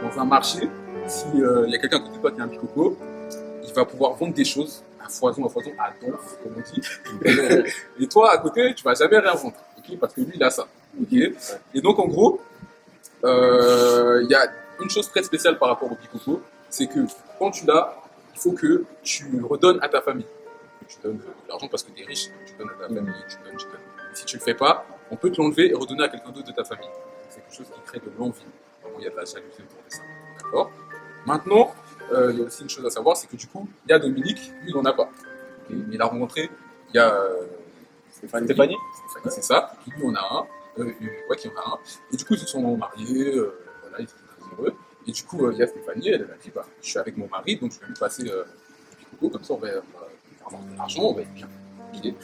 dans un marché, s'il y a quelqu'un à côté de toi qui a un bikoko, il va pouvoir vendre des choses à foison, à donf, comme on dit. Et toi, à côté, tu vas jamais rien vendre, okay, parce que lui, il a ça. Okay. Et donc, en gros, il y a une chose très spéciale par rapport au bikoko, c'est que quand tu l'as, il faut que tu redonnes à ta famille. Tu donnes de l'argent parce que tu es riche, tu donnes à ta famille, tu donnes. Et si tu le fais pas, on peut te l'enlever et redonner à quelqu'un d'autre de ta famille. C'est quelque chose qui crée de l'envie. Vraiment, il y a de la jalousie autour de ça. D'accord ? Maintenant, il y a aussi une chose à savoir, c'est que du coup, il y a Dominique, lui, il n'en a pas. Okay. Mais il a rencontré, il y a Stéphanie, c'est ça, qui lui en a un, qui en a un. Et du coup, ils se sont mariés, voilà, ils étaient très heureux. Et du coup, il y a Stéphanie, elle a dit, bah, je suis avec mon mari, donc je vais lui passer du coco, comme ça, on va avoir de l'argent, on va être bien. Okay.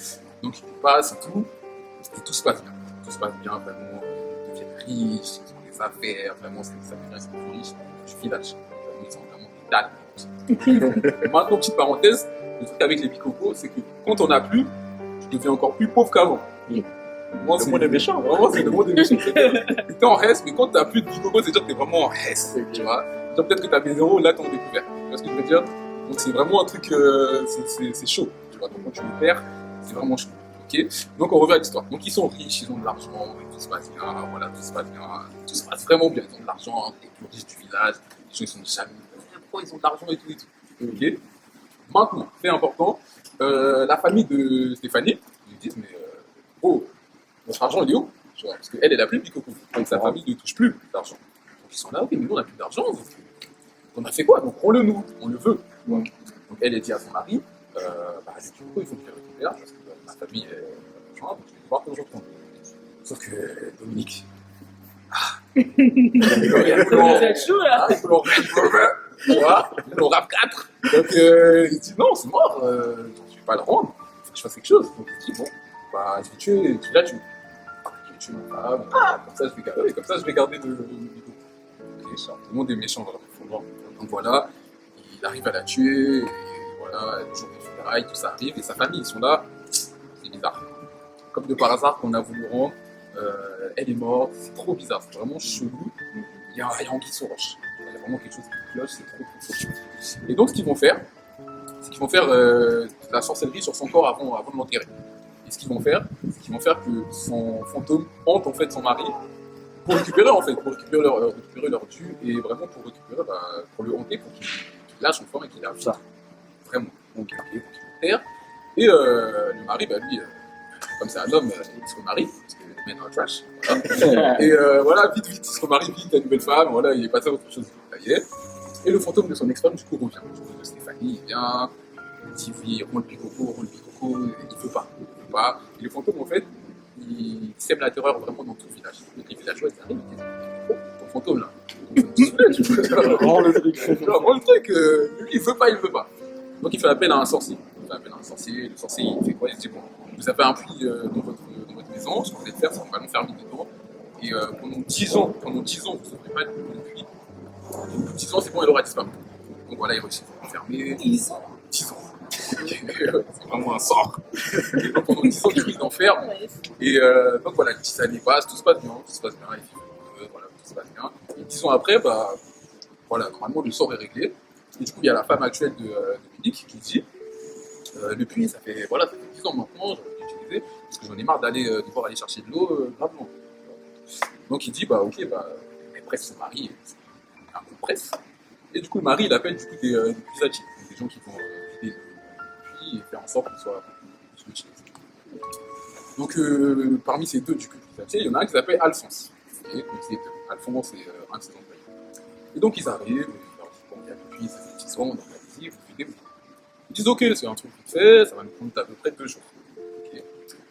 Donc, il passe et tout se passe bien. Tout se passe bien, vraiment, ils deviennent riches, ils ont des affaires, vraiment, ça devient les plus riches du village. Ils sont vraiment des dalles. Maintenant, petite parenthèse, le truc avec les bikoko, c'est que quand on n'a plus, tu deviens encore plus pauvre qu'avant. Moi, c'est le monde des méchants. Vraiment, c'est le monde des méchants. T'es en reste, mais quand t'as plus de bikoko, c'est-à-dire que t'es vraiment en reste. Tu vois, genre, peut-être que t'as des zéros, là, t'en découvert. Tu vois ce que je veux dire? Donc, c'est vraiment un truc, c'est chaud. Tu vois, donc quand tu le perds, c'est vraiment chaud. Okay. Donc on revient à l'histoire. Donc ils sont riches, ils ont de l'argent, tout se passe bien, voilà, tout se passe bien, tout se passe vraiment bien. Ils ont de l'argent, les plus riches du village, les gens ils sont jaloux, pourquoi ils ont de l'argent et tout. Ok. Maintenant, c'est important, la famille de Stéphanie, ils lui disent, mais notre argent il est où? Parce qu'elle, elle a plus de bikoko, donc sa famille ne touche plus d'argent. Donc ils sont là, ok, mais nous on n'a plus d'argent, on a fait quoi? Donc prends-le nous, on le veut. Donc elle dit à son mari, les bikoko il faut qu'il récupère, parce que ma famille est donc je vais devoir te reprendre. Sauf que Dominique, C'est chaud là. il faut l'en rap 4. Donc il dit non, c'est mort, je ne vais pas le rendre, il faut que je fasse quelque chose. Donc il dit bon, bah, je vais tuer, tu l'as tué. Je vais tuer ma femme, comme ça je vais garder le bikoko. Okay, tout le monde est méchant dans le fond. Donc voilà, il arrive à la tuer, et voilà, le jour des funérailles, tout ça arrive, et sa famille, ils sont là. C'est bizarre. Comme de par hasard qu'on a voulu rendre, elle est morte, c'est trop bizarre, c'est vraiment chelou. Il y a Anguille sur roche. Il y a vraiment quelque chose qui cloche, c'est trop chelou. Et donc ce qu'ils vont faire, c'est qu'ils vont faire la sorcellerie sur son corps avant de l'enterrer. Et ce qu'ils vont faire, c'est qu'ils vont faire que son fantôme hante en fait son mari pour récupérer leur dû et vraiment pour le hanter, pour qu'il lâche son corps et qu'il lâche ça. Vraiment. Donc il l'enterre. Et le mari, bah lui, comme c'est un homme, il se remarie, parce que le mec est un trash. Voilà. Et voilà, vite, il se remarie vite, la nouvelle femme, voilà, il est passé à autre chose. Et le fantôme de son ex-femme, du coup, revient. Le fantôme de Stéphanie, il vient, il dit oui, rends le bikoko, il veut pas. Et le fantôme, en fait, il sème la terreur vraiment dans tout le village. Donc les villageois, ils arrivent, ils disent oh, ton fantôme là, rends le truc, lui, il veut pas. Donc il fait appel à un sorcier. Le sorcier il fait quoi? Il dit bon, vous avez un puits dans votre maison, ce que vous allez faire, c'est qu'on va l'enfermer dedans. Et pendant 10 ans, vous ne sauverez pas le puits. Au bout de 10 ans, c'est bon, elle aura disparu. Donc voilà, il réussit à l'enfermer. 10 ans. C'est vraiment un sort. Et donc pendant 10 ans, du coup, ils l'enferment. Et donc voilà, 10 années passent, tout se passe bien, tout se passe bien, les filles, voilà, tout se passe bien. Et 10 ans après, bah, voilà, normalement le sort est réglé. Et du coup, il y a la femme actuelle de Dominique qui dit depuis, ça fait 10 ans maintenant, j'aurais utilisé, parce que j'en ai marre devoir aller chercher de l'eau gravement. Donc il dit, bah ok, bah, elle presse son mari, un coup de presse. Et du coup, le mari, il appelle du coup des puisatiers, des gens qui vont vider le puits et faire en sorte qu'il soit utilisé. Donc parmi ces deux du coup puisatiers, il y en a un qui s'appelle Alphonse. Et donc c'est Alphonse, c'est un de ses employés. Et donc ils arrivent, ils leur disent, bon, il y a le puits, ça fait 10 ans, donc allez-y, vous videz, vous. Ils disent ok, c'est un truc vite fait, ça va nous prendre à peu près 2 jours. Okay.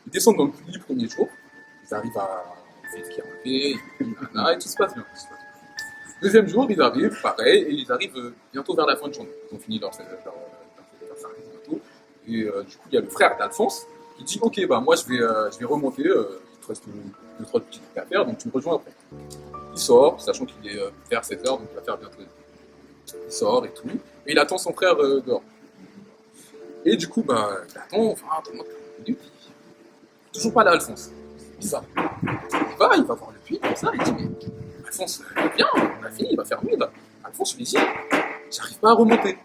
Ils descendent dans le puits le premier jour, ils arrivent à faire ce qui est enlevé, et tout se passe bien. Deuxième jour, ils arrivent, pareil, et ils arrivent bientôt vers la fin de journée. Ils ont fini leur service bientôt. Et du coup, il y a le frère d'Alphonse qui dit ok, bah moi je vais remonter, il te reste 2-3 petits trucs à faire, donc tu me rejoins après. Il sort, sachant qu'il est vers 7h, donc il va faire bientôt. Il sort et tout, et il attend son frère dehors. Et du coup, bah, il attend, toujours pas là, Alphonse. C'est bizarre. Il va voir le puits, comme ça, il dit, mais Alphonse, viens, on a fini, il va faire nuit, là. Alphonse, je lui dis, j'arrive pas à remonter.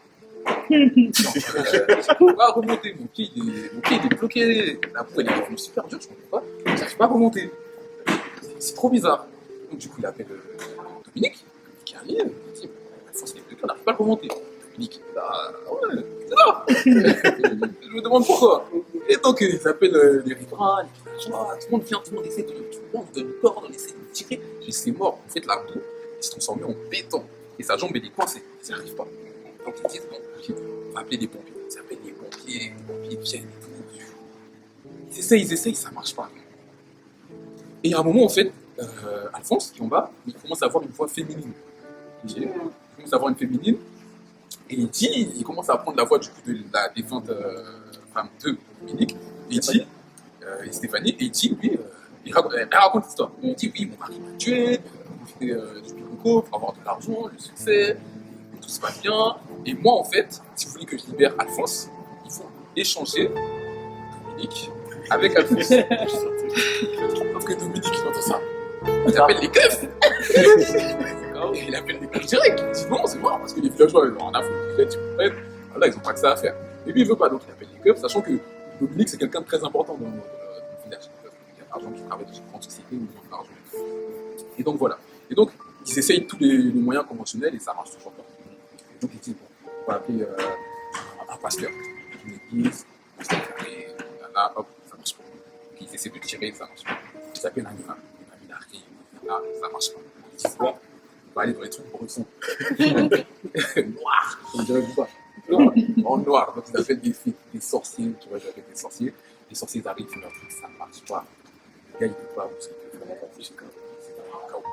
J'arrive pas à remonter, mon pied il est bloqué, la boue elle est devenue super dure, je comprends pas, j'arrive pas à remonter. C'est trop bizarre. Donc du coup, il appelle Dominique, qui arrive, il dit, Alphonse, il est bloqué, on n'arrive pas à le remonter. Dominique, là, ouais, c'est là. Je me demande pourquoi. Et donc, ils appellent les riverains, les villageois, tout le monde vient, tout le monde essaie de donne une corde, on essaie de le tirer. Et c'est mort. En fait, la boue, il se transforme en béton. Et sa jambe, elle est coincée. Ça n'arrive pas. Donc, ils disent, bon, ok, on va appeler des pompiers. Ils appellent les pompiers viennent et tout. Ils essayent, ça marche pas. Et à un moment, en fait, Alphonse, qui est en bas, il commence à avoir une voix féminine. Il commence à avoir une féminine. Et il commence à prendre la voix du coup de la défunte femme de Dominique. Et il dit, et Stéphanie, et il dit, oui, elle raconte l'histoire. Il dit, oui, mon mari m'a tué, on fait du picoco pour avoir de l'argent, le succès, tout se passe bien. Et moi, en fait, si vous voulez que je libère Alphonse, il faut échanger Dominique avec Alphonse. Sauf que Dominique, il entend ça. Il appelle les keufs. Et il appelle les keufs direct. Il dit non, c'est mort, parce que les villageois, ils ont rien à foutre. Voilà, ils n'ont pas que ça à faire. Et lui, il veut pas, donc il appelle les keufs, sachant que Dominique, c'est quelqu'un de très important dans le village. Il y a de l'argent qui travaille dans une grande société où ils ont de l'argent. Et donc voilà. Et donc, ils essayent tous les moyens conventionnels et ça marche toujours pas. Donc ils disent, bon, on va appeler un pasteur, une église, hop, ça marche pas. Puis ils essaient de tirer, ça marche pas. Ils appellent un imam arrive, ça marche pas. Ils disent, bon, on va aller dans les trucs brouillons. Noir, on dirait pas. En noir, donc ils appellent des sorciers, tu vois, ils appellent des sorciers. Les sorciers arrivent, ils font leur truc, ça marche pas. Le gars, il peut pas, vous savez, c'est un chaos.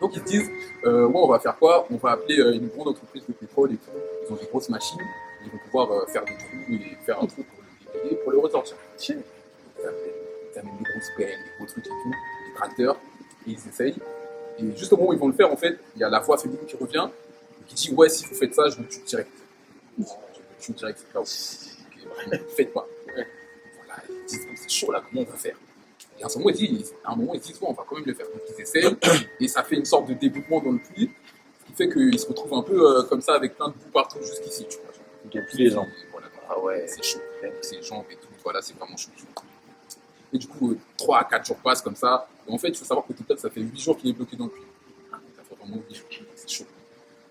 Donc ils se disent, on va faire quoi? On va appeler une grande entreprise de pétrole et tout. Ils ont des grosses machines, ils vont pouvoir faire des trous et faire un trou pour le déblayer, pour le ressortir. Ils amènent des grosses pelles, des gros trucs et tout, des tracteurs, et ils essayent. Et juste au moment où ils vont le faire, en fait, il y a la voix féminine qui revient, et qui dit, ouais, si vous faites ça, je le tue direct. Je le tue direct, c'est là où. Faites pas. Voilà, ils disent, c'est chaud là, comment on va faire? Et à un moment, ils disent, bon, on va quand même le faire. Donc ils essayent, et ça fait une sorte de déboutement dans le puits, ce qui fait qu'ils se retrouvent un peu comme ça, avec plein de boue partout jusqu'ici, tu vois. Il y a plus les jambes. Voilà, ah ouais, c'est chaud. C'est les jambes et tout, voilà, c'est vraiment chaud. Et du coup, 3 à 4 jours passent comme ça. Et en fait, il faut savoir que total, ça fait 8 jours qu'il est bloqué dans le puits. Ça fait vraiment 8 jours, c'est chaud.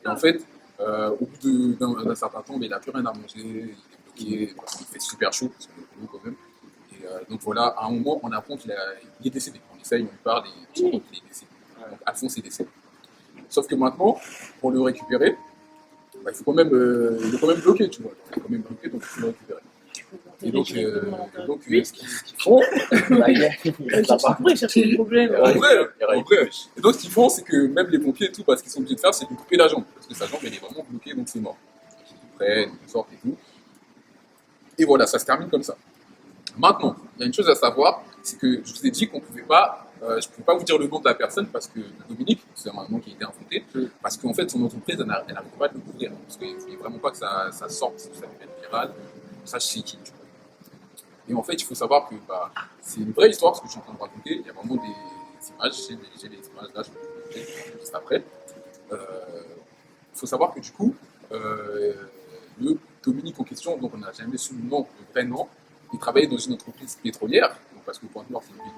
Et en fait, au bout d'un certain temps, il n'a plus rien à manger, il est bloqué, il fait super chaud, parce qu'on est quand même. Donc voilà, à un moment, on apprend qu'il est décédé. On essaye, on lui parle et on se rend compte qu'il est décédé. Donc Alphonse est décédé. Sauf que maintenant, pour le récupérer, il faut quand même, il est quand même bloqué, tu vois. Il est quand même bloqué, donc il faut le récupérer. Et donc, ce qu'ils font, Pourquoi ils cherchent des problèmes? en vrai. Et donc ce qu'ils font, c'est que même les pompiers et tout, parce qu'ils sont obligés de faire, c'est de lui couper la jambe. Parce que sa jambe, elle est vraiment bloquée, donc c'est mort. Donc, ils le prennent, ils sortent et tout. Et voilà, ça se termine comme ça. Maintenant, il y a une chose à savoir, c'est que je vous ai dit qu'on pouvait pas, je ne pouvais pas vous dire le nom de la personne parce que Dominique, c'est un nom qui a été inventé, parce qu'en fait son entreprise, elle n'arrivait pas à le couvrir, parce qu'il ne voulait vraiment pas que ça sorte, ça devienne viral. sache c'est qui. Tu vois. Et en fait, il faut savoir que bah, c'est une vraie histoire ce que je suis en train de raconter. Il y a vraiment des images, j'ai des images là, je vais vous montrer juste après. Il faut savoir que du coup, le Dominique en question, dont on n'a jamais su le nom, le vrai nom, il travaillait dans une entreprise pétrolière, donc parce que Pointe-Noire c'est une ville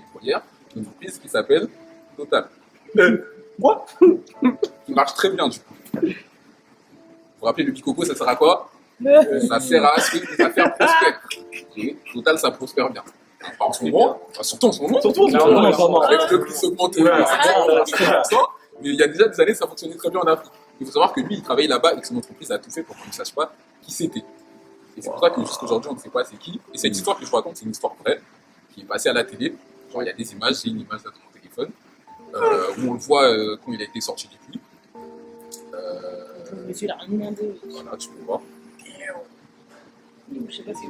pétrolière, une entreprise qui s'appelle Total. Quoi? Qui marche très bien du coup. Vous vous rappelez le Bicoco, ça sert à quoi? Ça sert à ce que les affaires prospèrent. Et Total, ça prospère bien. Pas en ce moment, surtout en ce moment. Surtout en ce moment. Avec le prix s'augmente, mais il y a déjà des années, ça fonctionnait très bien en Afrique. Il faut savoir que lui, il travaillait là-bas et que son entreprise a tout fait pour qu'on ne sache pas qui c'était. Et c'est pour ça que jusqu'à aujourd'hui, on ne sait pas c'est qui. Et cette histoire que je vous raconte, c'est une histoire vraie, qui est passée à la télé. Genre, il y a des images, j'ai une image là de mon téléphone, où on le voit quand il a été sorti du puits. Monsieur l'a demandé. Voilà, tu peux voir. Je sais pas si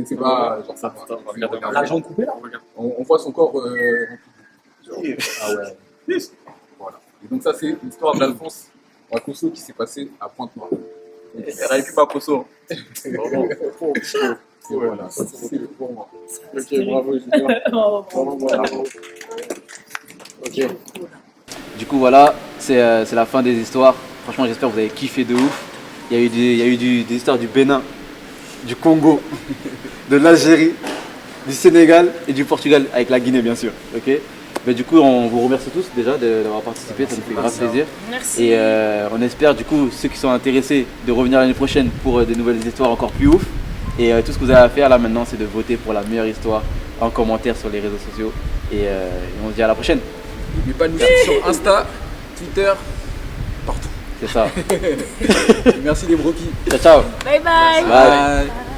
C'est pas genre ça. L'argent coupé là? On voit son corps rempli. Ah ouais. Voilà. Et donc ça, c'est l'histoire d'Alphonse Wakosso qui s'est passé à Pointe-Noire. Elle aurait pu pas Kosso. Vraiment. Voilà, c'est le pour moi. Ok, bravo, Julien. Oh, Bravo. Ok. Du coup, voilà, c'est la fin des histoires. Franchement, j'espère que vous avez kiffé de ouf. Il y a eu des histoires du Bénin, du Congo, de l'Algérie, du Sénégal et du Portugal, avec la Guinée, bien sûr. Ok. Mais du coup, on vous remercie tous déjà d'avoir participé, ça nous fait grave plaisir. merci. Et on espère, du coup, ceux qui sont intéressés, de revenir l'année prochaine pour des nouvelles histoires encore plus ouf. Et tout ce que vous avez à faire là maintenant, c'est de voter pour la meilleure histoire en commentaire sur les réseaux sociaux. Et on se dit à la prochaine. N'oubliez pas de nous suivre sur Insta, Twitter, partout. C'est ça. Merci les broquis. Ciao, ciao. Bye bye. Bye. Bye.